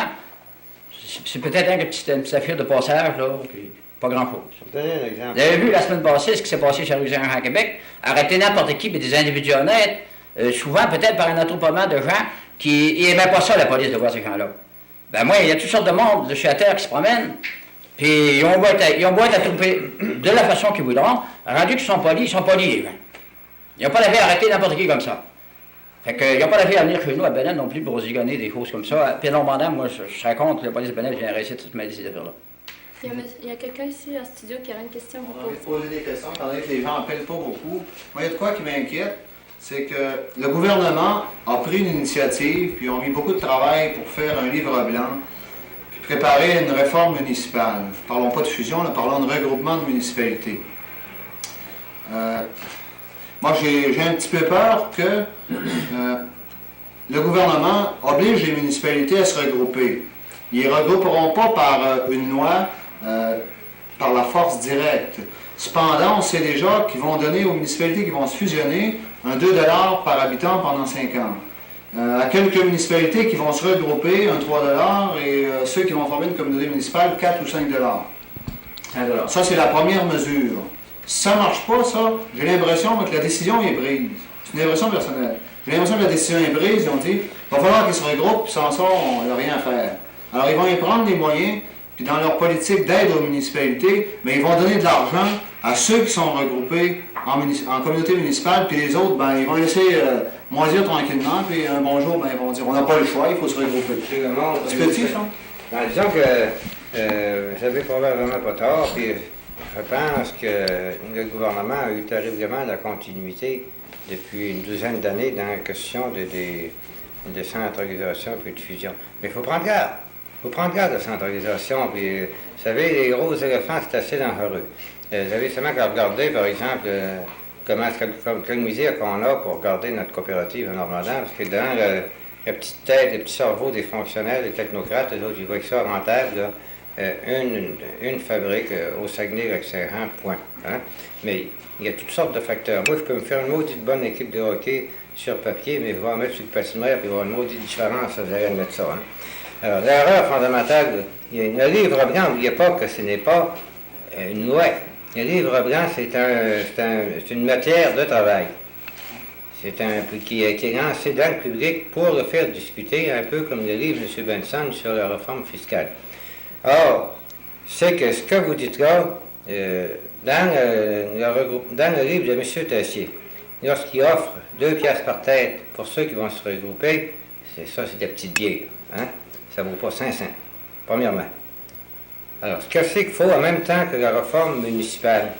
S3: c'est peut-être une petite affaire de passage, là, puis pas grand-chose.
S6: Je vais donner un exemple.
S3: Vous avez vu la semaine passée ce qui s'est passé chez Rue Saint-Jean à Québec, arrêter n'importe qui, mais des individus honnêtes, souvent peut-être par un attroupement de gens qui n'aimaient pas ça, la police, de voir ces gens-là. Ben moi, il y a toutes sortes de monde de chez la Terre qui se promènent, puis ils ont beau être attroupés de la façon qu'ils voudront, rendu qu'ils sont polis, ils sont polis, les gens. Ils n'ont pas la vie à arrêter n'importe qui comme ça. Fait qu'ils n'ont pas la vie à venir chez nous à Benel non plus pour zigonner des choses comme ça. Puis Normandin, moi, je serais contre que la police de Benel vienne réussir toute ma ces affaires-là.
S2: Il y a quelqu'un ici en studio qui a une question à vous poser.
S10: On va poser des questions, étant donné que les gens n'appellent pas beaucoup. Moi, il y a de quoi qui m'inquiète, c'est que le gouvernement a pris une initiative, puis ont mis beaucoup de travail pour faire un livre blanc, puis préparer une réforme municipale. Parlons pas de fusion, là, parlons de regroupement de municipalités. Moi, j'ai un petit peu peur que le gouvernement oblige les municipalités à se regrouper. Ils ne regrouperont pas par une loi, par la force directe. Cependant, on sait déjà qu'ils vont donner aux municipalités qui vont se fusionner un 2 $ par habitant pendant 5 ans. À quelques municipalités qui vont se regrouper, un 3 $ et ceux qui vont former une communauté municipale, 4 ou 5 $.
S3: 5 $.
S10: Ça, c'est la première mesure. Si ça ne marche pas, ça, j'ai l'impression que la décision est prise. C'est une impression personnelle. J'ai l'impression que la décision est prise, ils ont dit, il va falloir qu'ils se regroupent, puis sans ça, on n'a rien à faire. Alors, ils vont y prendre les moyens, puis dans leur politique d'aide aux municipalités, mais ils vont donner de l'argent à ceux qui sont regroupés en communauté municipale, puis les autres, ben, ils vont laisser moisir tranquillement, puis un bon jour, ben, ils vont dire, on n'a pas le choix, il faut se regrouper. C'est petit, ça?
S6: Disons que vous avez probablement pas tort, puis je pense que le gouvernement a eu terriblement la continuité depuis une douzaine d'années dans la question de décentralisation et de fusion. Mais il faut prendre garde. Il faut prendre garde de la centralisation. Puis, vous savez, les gros éléphants, c'est assez dangereux. Vous avez seulement qu'à regarder, par exemple, quelle misère qu'on a pour garder notre coopérative en Normandie, parce que dans la petite tête, les petits cerveaux des fonctionnaires, des technocrates, les autres, ils voient que ça rentable, là, une fabrique au Saguenay-Lac-Saint-Jean, point. Hein? Mais il y a toutes sortes de facteurs. Moi, je peux me faire une maudite bonne équipe de hockey sur papier, mais je vais en mettre sur le patinoire, puis il va y avoir une maudite différence, vous allez mettre ça. Hein? Alors, l'erreur fondamentale, le livre blanc, n'oubliez pas que ce n'est pas une loi. Le livre blanc, c'est une matière de travail. C'est qui a été lancé dans le public pour le faire discuter, un peu comme le livre de M. Benson sur la réforme fiscale. Or, c'est que ce que vous dites là, dans le livre de M. Tessier, lorsqu'il offre 2 piastres par tête pour ceux qui vont se regrouper, c'est des petites bières. Hein? Ça ne vaut pas 500, premièrement. Alors, ce que c'est qu'il faut en même temps que la réforme municipale,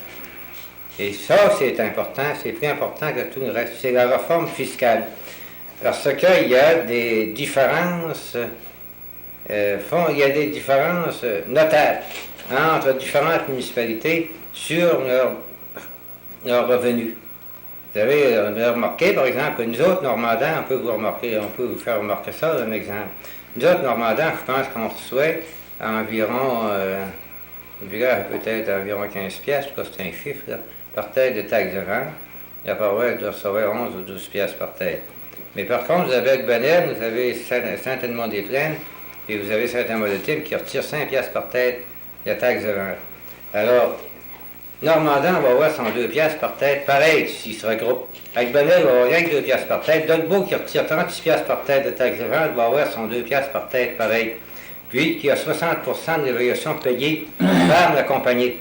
S6: et ça, c'est important, c'est plus important que tout le reste, c'est la réforme fiscale. Parce qu'il y a des différences, notables entre différentes municipalités sur leurs revenus. Vous avez remarqué, par exemple, que nous autres, Normandans, on peut vous faire remarquer ça, un exemple. Nous autres, Normandans, je pense qu'on reçoit environ, le village peut-être environ 15 piastres, parce que c'est un chiffre, là, par tête de taxes de vente. La paroisse doit recevoir 11 ou 12 piastres par tête. Mais par contre, vous avez avec Benel, vous avez Saint-Edmond-des-Plaines, et vous avez Saint-Amour-de-Tim qui retire 5 piastres par tête de la taxe de vente. Alors, Normandin va avoir son 2 piastres par tête, pareil, s'il se regroupe. Avec Benel, il va avoir rien que 2 piastres par tête. Dolbeau, qui retire 36 piastres par tête de taxe de vente, va avoir son 2 piastres par tête, pareil. Puis, qui a 60% de l'évaluation payée par la compagnie.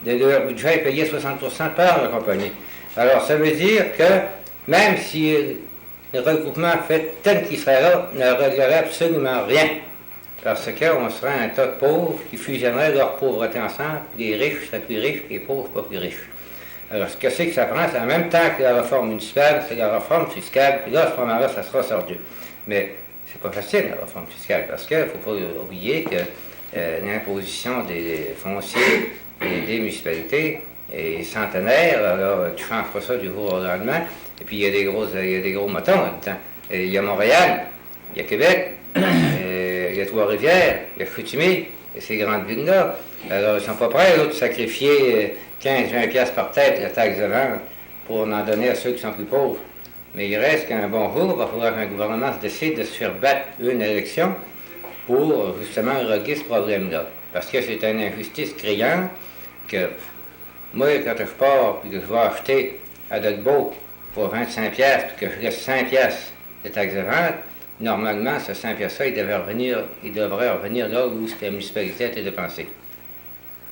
S6: De leur budget est payé 60% par la compagnie. Alors, ça veut dire que, même si le regroupement fait tel qu'il serait là, ne réglerait absolument rien. Parce qu'on serait un tas de pauvres qui fusionneraient leur pauvreté ensemble, puis les riches seraient plus riches, puis les pauvres pas plus riches. Alors, ce que c'est que ça prend, c'est en même temps que la réforme municipale, c'est la réforme fiscale, puis là, à ce moment-là, ça sera sorti. Mais c'est pas facile, la réforme fiscale, parce qu'il ne faut pas oublier que l'imposition des fonciers et des municipalités est centenaire, alors tu ne changes pas ça du jour au lendemain, et puis il y a des gros motons là-dedans. Il y a Montréal, il y a Québec, il y a Trois-Rivières, il y a Chicoutimi, et ces grandes villes-là. Alors, ils ne sont pas prêts, de sacrifier 15-20 piastres par tête la taxe de vente pour en donner à ceux qui sont plus pauvres. Mais il reste qu'un bon jour, il va falloir qu'un gouvernement se décide de se faire battre une élection pour justement régler ce problème-là. Parce que c'est une injustice criante que moi, quand je pars et que je vais acheter à Dolbeau pour 25 piastres, puis que je laisse 5 piastres de taxe de vente, normalement, ce 5 piastres-là, il devrait revenir là où la municipalité a été dépensée.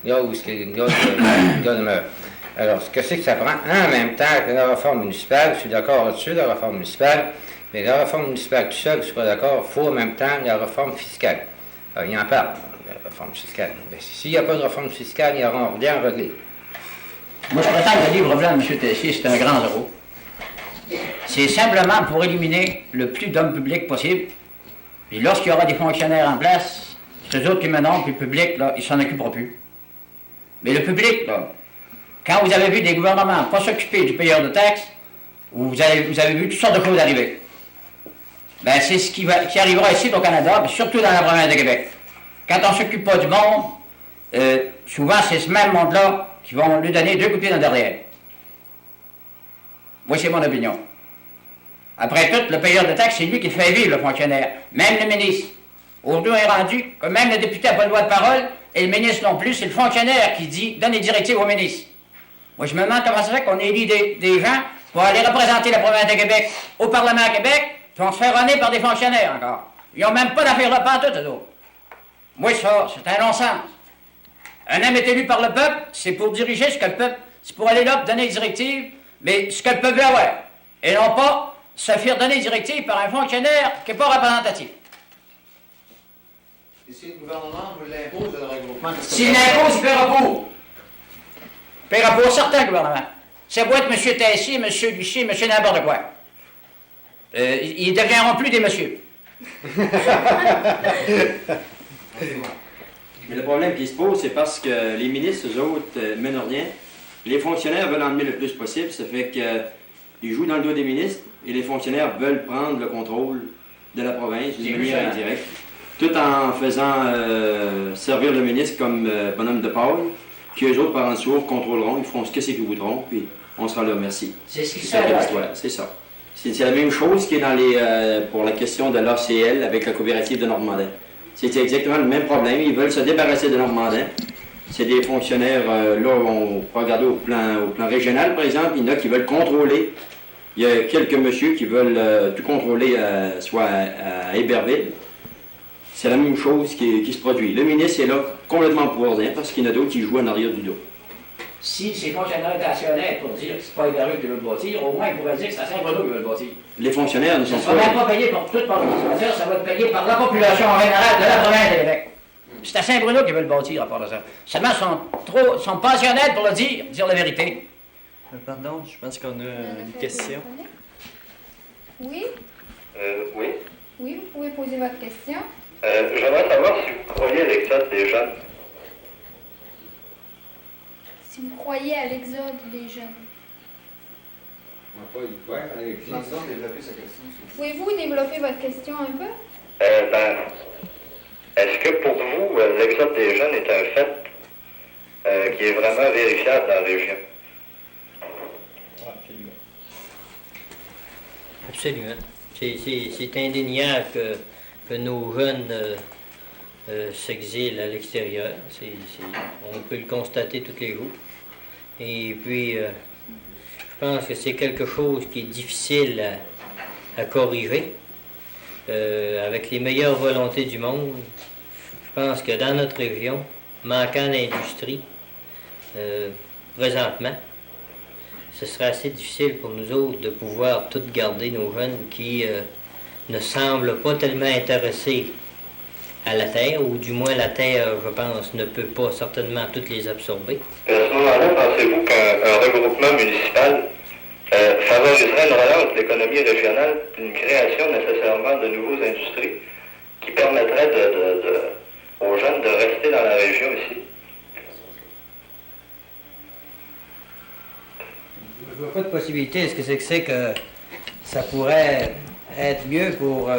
S6: Là où le gars demeure. Alors, ce que c'est que ça prend en même temps que la réforme municipale, je suis d'accord là-dessus, la réforme municipale, mais la réforme municipale tout seul, je suis pas d'accord, il faut en même temps la réforme fiscale. Alors, il en parle, la réforme fiscale. Mais s'il n'y a pas de réforme fiscale, il n'y aura rien réglé.
S3: Moi, je prétends que le livre blanc de M. Tessier, c'est un grand zéro. C'est simplement pour éliminer le plus d'hommes publics possible. Et lorsqu'il y aura des fonctionnaires en place, c'est eux autres qui me nomment, puis le public, là, ils s'en occuperont plus. Mais le public, là, quand vous avez vu des gouvernements pas s'occuper du payeur de taxes, vous avez vu toutes sortes de choses arriver. Ben, c'est ce qui arrivera ici au Canada, mais surtout dans la province de Québec. Quand on ne s'occupe pas du monde, souvent c'est ce même monde-là qui vont lui donner 2 coups de pied dans le derrière. Moi, c'est mon opinion. Après tout, le payeur de taxes, c'est lui qui fait vivre le fonctionnaire, même le ministre. Aujourd'hui, on est rendu que même le député n'a pas le droit de parole, et le ministre non plus, c'est le fonctionnaire qui donne les directives au ministre. Moi, je me demande comment ça fait qu'on élit des gens pour aller représenter la province de Québec au Parlement à Québec, puis on se fait runner par des fonctionnaires encore. Ils n'ont même pas d'affaires là pas tout, eux autres. Moi, ça, c'est un non-sens. Un homme est élu par le peuple, c'est pour diriger ce que le peuple, c'est pour aller là pour donner des directives, mais ce que le peuple veut avoir. Et non pas se faire donner des directives par un fonctionnaire qui n'est pas représentatif.
S10: Et si le gouvernement vous l'impose, le regroupement...
S3: S'il l'impose, il paiera pour. Il paiera pour certains gouvernements. Ça doit être M. Tessier, M. Lucier, M. n'importe quoi. Ils ne deviendront plus des messieurs.
S11: Mais le problème qui se pose, c'est parce que les ministres, eux autres, mènent rien. Les fonctionnaires veulent en mener le plus possible. Ça fait qu'ils jouent dans le dos des ministres et les fonctionnaires veulent prendre le contrôle de la province d'une manière indirecte, tout en faisant servir le ministre comme bonhomme de paille, qui eux autres, par en dessous, contrôleront, ils feront ce qu'ils voudront, puis on sera là, merci.
S3: C'est ce qui se
S11: fait. C'est ça. C'est la même chose qui est dans pour la question de l'ACL avec la coopérative de Normandin. C'est exactement le même problème. Ils veulent se débarrasser de Normandin. C'est des fonctionnaires, là, on peut regarder au plan régional, par exemple, il y en a qui veulent contrôler. Il y a quelques messieurs qui veulent tout contrôler, soit à Héberville. C'est la même chose qui se produit. Le ministre est là complètement pour rien parce qu'il y en a d'autres qui jouent en arrière du dos.
S3: Si ces fonctionnaires étaient assez honnêtes pour dire que c'est pas Héberville qui veut le bâtir, au moins ils pourraient dire que c'est à Saint-Bruno qui veut le bâtir.
S11: Les fonctionnaires ne sont
S3: pas... Ça ne va même pas payer pour tout par le consommateur, ça va être payé par la population en général de la province de Québec. C'est à Saint-Bruno qui veut le bâtir à part de ça. Seulement, ils sont pas assez honnêtes pour le dire la vérité.
S7: Pardon, je pense qu'on a une question.
S5: Oui?
S12: Oui.
S5: Oui, vous pouvez poser votre question.
S12: J'aimerais savoir si vous croyez à l'exode des jeunes.
S5: Si vous croyez à l'exode des jeunes.
S6: On va pas y croire à l'exode.
S5: Pouvez-vous développer votre question un peu?
S12: Est-ce que pour vous, l'exode des jeunes est un fait qui est vraiment vérifiable dans la région?
S1: Absolument. C'est indéniable que nos jeunes s'exilent à l'extérieur. On peut le constater tous les jours. Et puis, je pense que c'est quelque chose qui est difficile à corriger. Avec les meilleures volontés du monde, je pense que dans notre région, manquant d'industrie, présentement, ce serait assez difficile pour nous autres de pouvoir tout garder nos jeunes qui ne semblent pas tellement intéressés à la terre, ou du moins la terre, je pense, ne peut pas certainement toutes les absorber.
S12: À ce moment-là, pensez-vous qu'un regroupement municipal favoriserait une relance de l'économie régionale, une création nécessairement de nouveaux industries qui permettraient aux jeunes de rester dans la région ici?
S4: Je vois pas de possibilité. Est-ce que c'est que ça pourrait être mieux pour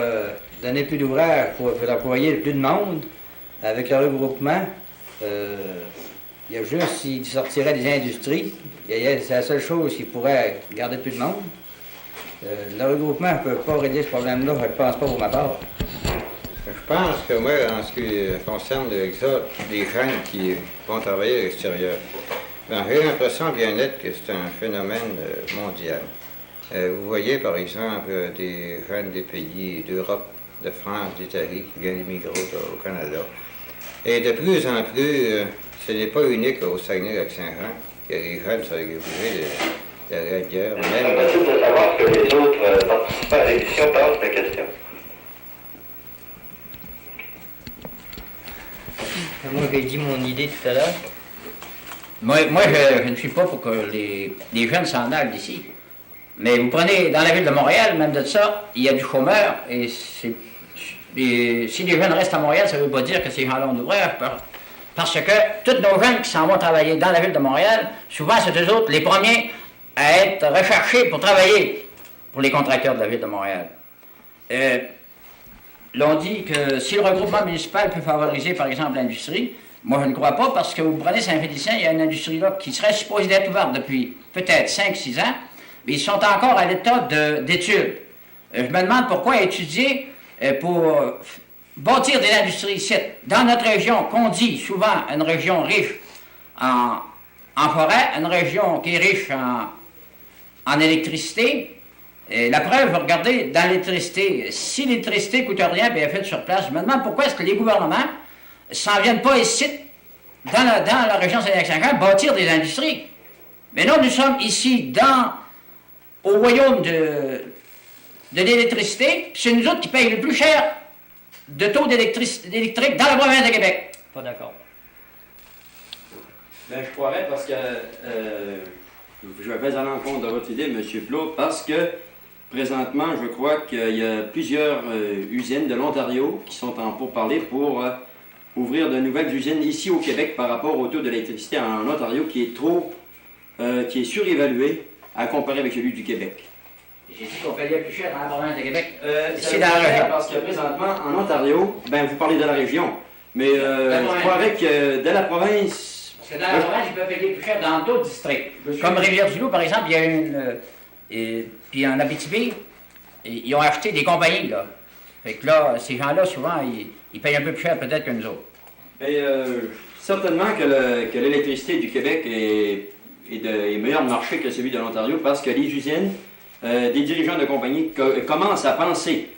S4: donner plus d'ouvrages, pour employer plus de monde avec le regroupement? Il y a juste s'il sortirait des industries, c'est la seule chose qui pourrait garder plus de monde. Le regroupement ne peut pas régler ce problème-là, je ne pense pas pour ma part.
S6: Je pense que moi, en ce qui concerne l'exode des jeunes qui vont travailler à l'extérieur, j'ai l'impression bien net que c'est un phénomène mondial. Vous voyez par exemple des jeunes des pays d'Europe, de France, d'Italie qui viennent immigrer au Canada. Et de plus en plus, ce n'est pas unique au Saguenay-Lac-Saint-Jean que les jeunes sont obligés d'aller ailleurs.
S12: Permettez de savoir ce que les autres participants à l'émission pensent de la question.
S1: Moi, j'ai dit mon idée tout à l'heure.
S3: Moi je ne suis pas pour que les jeunes s'en aillent d'ici. Mais vous prenez, dans la ville de Montréal, même de ça, il y a du chômeur, et Et si les jeunes restent à Montréal, ça ne veut pas dire que ces gens-là ont d'ouvrage, parce que tous nos jeunes qui s'en vont travailler dans la ville de Montréal, souvent c'est eux autres les premiers à être recherchés pour travailler pour les contracteurs de la ville de Montréal. L'on dit que si le regroupement municipal peut favoriser, par exemple, l'industrie, moi je ne crois pas, parce que vous prenez Saint-Félicien, il y a une industrie là qui serait supposée d'être ouverte depuis peut-être 5-6 ans, mais ils sont encore à l'état d'études. Je me demande pourquoi étudier pour bâtir des industries ici, dans notre région, qu'on dit souvent une région riche en forêt, une région qui est riche en électricité. Et la preuve, regardez, dans l'électricité, si l'électricité ne coûte rien et est faite sur place, je me demande pourquoi est-ce que les gouvernements ne s'en viennent pas ici, dans la région Saint-Lac-Saint-Jean, bâtir des industries. Mais non, nous sommes ici, au royaume de l'électricité, c'est nous autres qui payons le plus cher de taux d'électrique dans la province de Québec.
S1: Pas d'accord.
S11: Ben, je croirais parce que je vais à l'encontre de votre idée, M. Plot, parce que présentement, je crois qu'il y a plusieurs usines de l'Ontario qui sont en pourparlers pour ouvrir de nouvelles usines ici au Québec par rapport au taux de l'électricité en Ontario qui est qui est surévalué à comparer avec celui du Québec.
S3: J'ai dit qu'on payait plus cher dans la province de Québec.
S11: C'est dans la région. Parce que présentement, en Ontario, ben vous parlez de la région, mais je croirais que de la province...
S3: Parce que dans la province, ils peuvent payer plus cher dans d'autres districts. Comme Rivière-du-Loup, par exemple, il y a une... puis en Abitibi, ils ont acheté des compagnies, là. Fait que là, ces gens-là, souvent, ils payent un peu plus cher peut-être que nous autres.
S11: Et, certainement que l'électricité du Québec est meilleur marché que celui de l'Ontario parce que les usines, des dirigeants de compagnie commencent à penser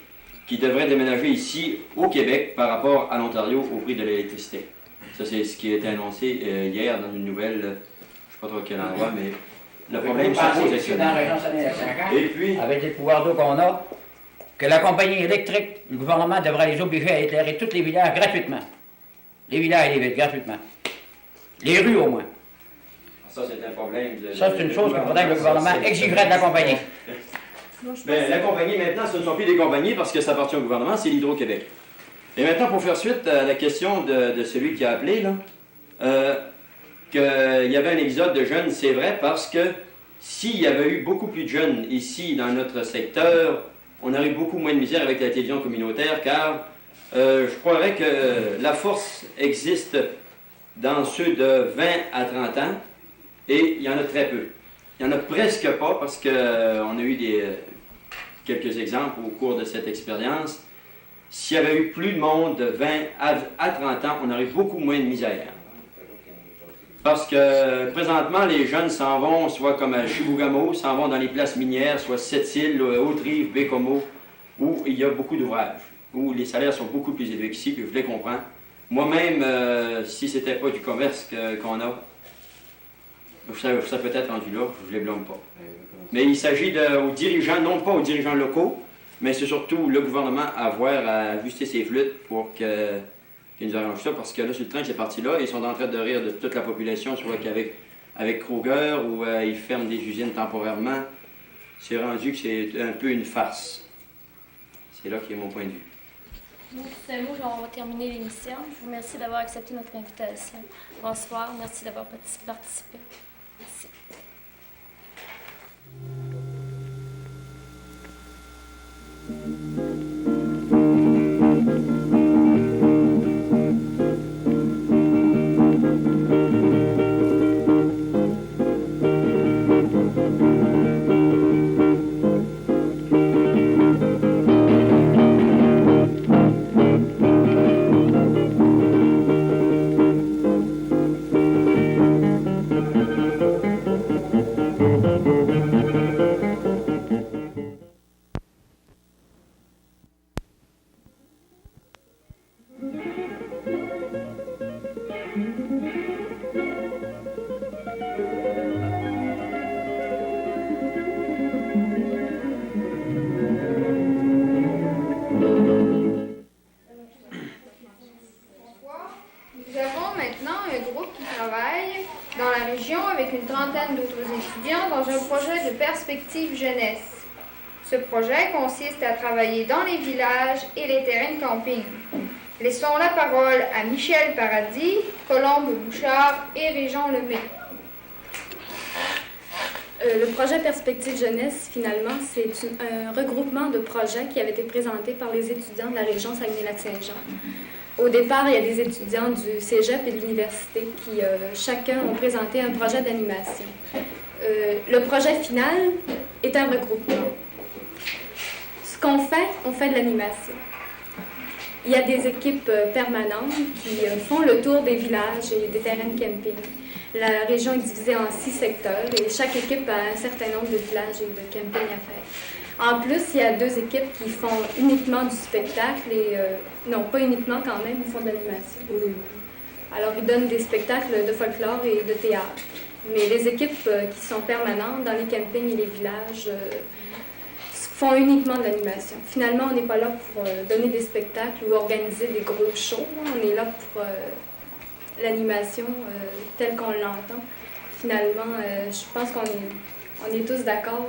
S11: qu'ils devraient déménager ici au Québec par rapport à l'Ontario au prix de l'électricité. Ça, c'est ce qui a été annoncé hier dans une nouvelle, je ne sais pas trop quel endroit, mais le problème se pose actuellement.
S3: Dans la région Saint-Lac-Saint-Jean, et puis, avec les pouvoirs d'eau qu'on a, que la compagnie électrique, le gouvernement devrait les obliger à éclairer tous les villages gratuitement. Les villages et les villes, gratuitement. Les rues, au moins.
S11: Ça, c'est un problème.
S3: Ça, c'est une chose qu'il faudrait que le gouvernement exigerait de la compagnie.
S11: Bien, la compagnie, maintenant, ce ne sont plus des compagnies parce que ça appartient au gouvernement, c'est l'Hydro-Québec. Et maintenant, pour faire suite à la question de celui qui a appelé, là, qu'il y avait un exode de jeunes, c'est vrai, parce que s'il y avait eu beaucoup plus de jeunes ici, dans notre secteur, on aurait eu beaucoup moins de misère avec la télévision communautaire, car je croirais que la force existe dans ceux de 20 à 30 ans, et il y en a très peu. Il n'y en a presque pas, parce qu'on a eu quelques exemples au cours de cette expérience. S'il y avait eu plus de monde de 20 à 30 ans, on aurait eu beaucoup moins de misère. Parce que présentement, les jeunes s'en vont, soit comme à Chibougamau, s'en vont dans les places minières, soit Sept-Îles, Haute-Rive, Bécomo, où il y a beaucoup d'ouvrages, où les salaires sont beaucoup plus élevés qu'ici, puis je les comprends. Moi-même, si c'était pas du commerce qu'on a, je serais peut-être rendu là, je ne les blâme pas. Mais il s'agit aux dirigeants, non pas aux dirigeants locaux, mais c'est surtout le gouvernement à avoir à ajuster ses flûtes pour qu'ils nous arrangent ça, parce que là, sur le train, c'est parti là, ils sont en train de rire de toute la population, soit avec Kroger, ou ils ferment des usines temporairement. C'est rendu que c'est un peu une farce. C'est là qui est mon point de vue.
S2: C'est bon, on va terminer l'émission. Je vous remercie d'avoir accepté notre invitation. Bonsoir, merci d'avoir participé. Merci.
S5: Avec une trentaine d'autres étudiants dans un projet de perspective jeunesse. Ce projet consiste à travailler dans les villages et les terrains de camping. Laissons la parole à Michel Paradis, Colombe Bouchard et Régent Lemay.
S2: Le projet Perspective Jeunesse, finalement, c'est un regroupement de projets qui avait été présenté par les étudiants de la région Saguenay-Lac-Saint-Jean. Au départ, il y a des étudiants du cégep et de l'université qui, chacun, ont présenté un projet d'animation. Le projet final est un regroupement. Ce qu'on fait, on fait de l'animation. Il y a des équipes permanentes qui font le tour des villages et des terrains de camping. La région est divisée en 6 secteurs et chaque équipe a un certain nombre de villages et de camping à faire. En plus, il y a 2 équipes qui font uniquement du spectacle et, non, pas uniquement quand même, ils font de l'animation. Alors, ils donnent des spectacles de folklore et de théâtre. Mais les équipes qui sont permanentes dans les campings et les villages font uniquement de l'animation. Finalement, on n'est pas là pour donner des spectacles ou organiser des gros shows. On est là pour l'animation telle qu'on l'entend. Finalement, je pense qu'on est tous d'accord.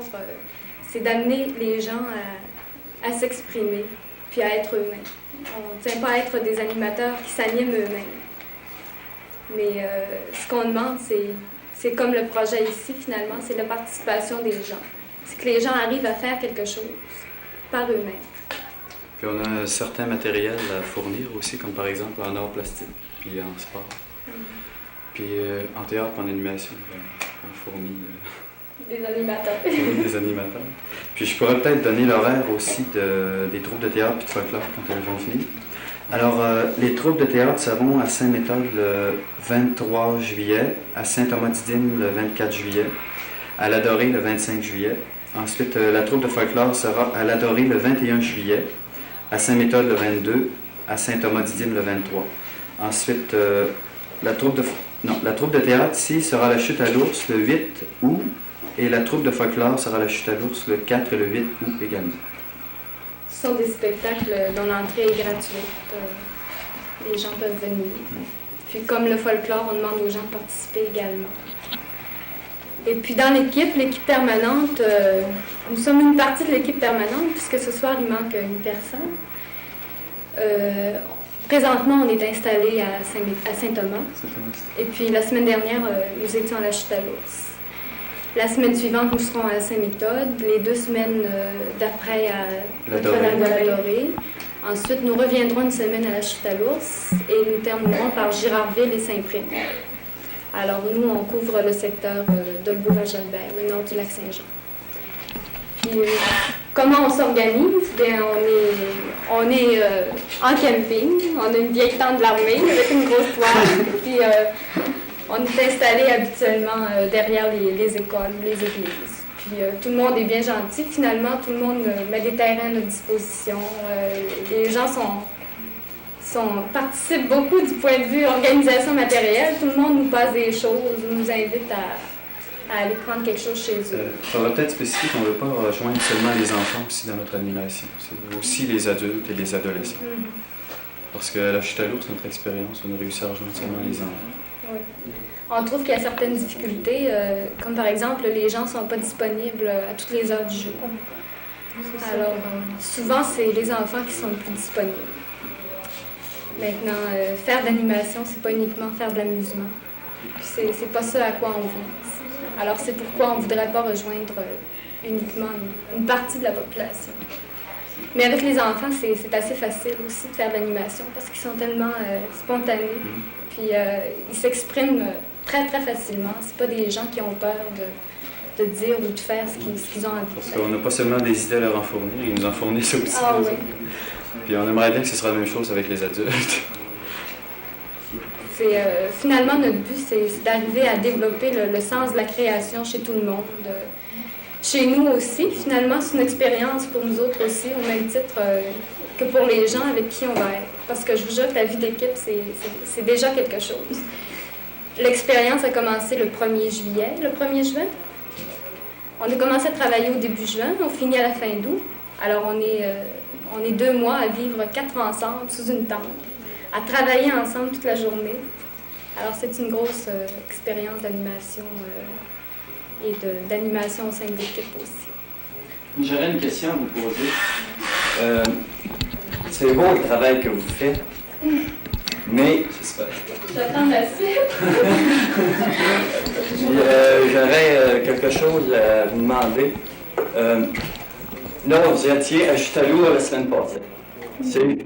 S2: C'est d'amener les gens à s'exprimer puis à être eux-mêmes. On ne tient pas à être des animateurs qui s'animent eux-mêmes. Mais ce qu'on demande, c'est comme le projet ici, finalement, c'est la participation des gens. C'est que les gens arrivent à faire quelque chose par eux-mêmes.
S13: Puis on a un certain matériel à fournir aussi, comme par exemple en art plastique, puis en sport. Puis en théâtre, en animation, on fournit...
S2: Des animateurs.
S13: Des animateurs. Puis je pourrais peut-être donner l'horaire aussi des troupes de théâtre et de folklore quand elles vont venir. Alors, les troupes de théâtre, ça vont à Saint-Méthode le 23 juillet, à Saint-Thomas-Didyme le 24 juillet, à La Dorée le 25 juillet. Ensuite, la troupe de folklore sera à La Dorée le 21 juillet, à Saint-Méthode le 22, à Saint-Thomas-Didyme le 23. Ensuite, la troupe de théâtre ici sera à la Chute à l'Ours le 8 août, et la troupe de folklore sera à la Chute à l'Ours le 4 et le 8 août également.
S2: Ce sont des spectacles dont l'entrée est gratuite. Les gens peuvent venir. Puis comme le folklore, on demande aux gens de participer également. Et puis dans l'équipe permanente, nous sommes une partie de l'équipe permanente, puisque ce soir, il manque une personne. Présentement, on est installé à Saint-Thomas. Et puis la semaine dernière, nous étions à la Chute à l'Ours. La semaine suivante, nous serons à Saint-Méthode. Les 2 semaines d'après, à La Dorée. Ensuite, nous reviendrons une semaine à la Chute à l'Ours et nous terminerons par Girardville et Saint-Prime. Alors, nous, on couvre le secteur d'Olbeau-Vajalbert, le nord du lac Saint-Jean. Puis, comment on s'organise? Bien, on est en camping. On a une vieille tente de l'armée avec une grosse toile. Puis, on est installé habituellement derrière les écoles, les églises. Puis tout le monde est bien gentil. Finalement, tout le monde met des terrains à notre disposition. Les gens participent beaucoup du point de vue organisation matérielle. Tout le monde nous passe des choses, nous invite à aller prendre quelque chose chez eux.
S13: Il faudra peut-être spécifier qu'on ne veut pas rejoindre seulement les enfants aussi dans notre animation. C'est aussi les adultes et les adolescents. Parce que à la Chute à l'Ours, notre expérience, on a réussi à rejoindre seulement les enfants.
S2: Oui. On trouve qu'il y a certaines difficultés, comme par exemple, les gens ne sont pas disponibles à toutes les heures du jour. Alors, souvent, c'est les enfants qui sont le plus disponibles. Maintenant, faire de l'animation, c'est pas uniquement faire de l'amusement. C'est pas ça à quoi on vise. Alors, c'est pourquoi on ne voudrait pas rejoindre uniquement une partie de la population. Mais avec les enfants, c'est assez facile aussi de faire de l'animation parce qu'ils sont tellement spontanés. Puis ils s'expriment très, très facilement. C'est pas des gens qui ont peur de dire ou de faire ce qu'ils ont envie de faire.
S13: Parce qu'on n'a pas seulement des idées à leur en fournir, ils nous en fournissent aussi.
S2: Ah oui.
S13: Puis on aimerait bien que ce soit la même chose avec les adultes.
S2: Finalement, notre but, c'est d'arriver à développer le sens de la création chez tout le monde. Chez nous aussi, finalement, c'est une expérience pour nous autres aussi, au même titre que pour les gens avec qui on va être. Parce que je vous jure que la vie d'équipe, c'est déjà quelque chose. L'expérience a commencé le 1er juillet. Le 1er juin, on a commencé à travailler au début juin, on finit à la fin d'août. Alors, on est 2 mois à vivre 4 ensemble sous une tente, à travailler ensemble toute la journée. Alors, c'est une grosse expérience d'animation et d'animation au sein de l'équipe aussi.
S7: J'aurais une question à vous poser. C'est beau le travail que vous faites, mais
S2: J'attends la suite.
S7: j'aurais quelque chose à vous demander. Là, vous étiez à Jutalou la semaine passée.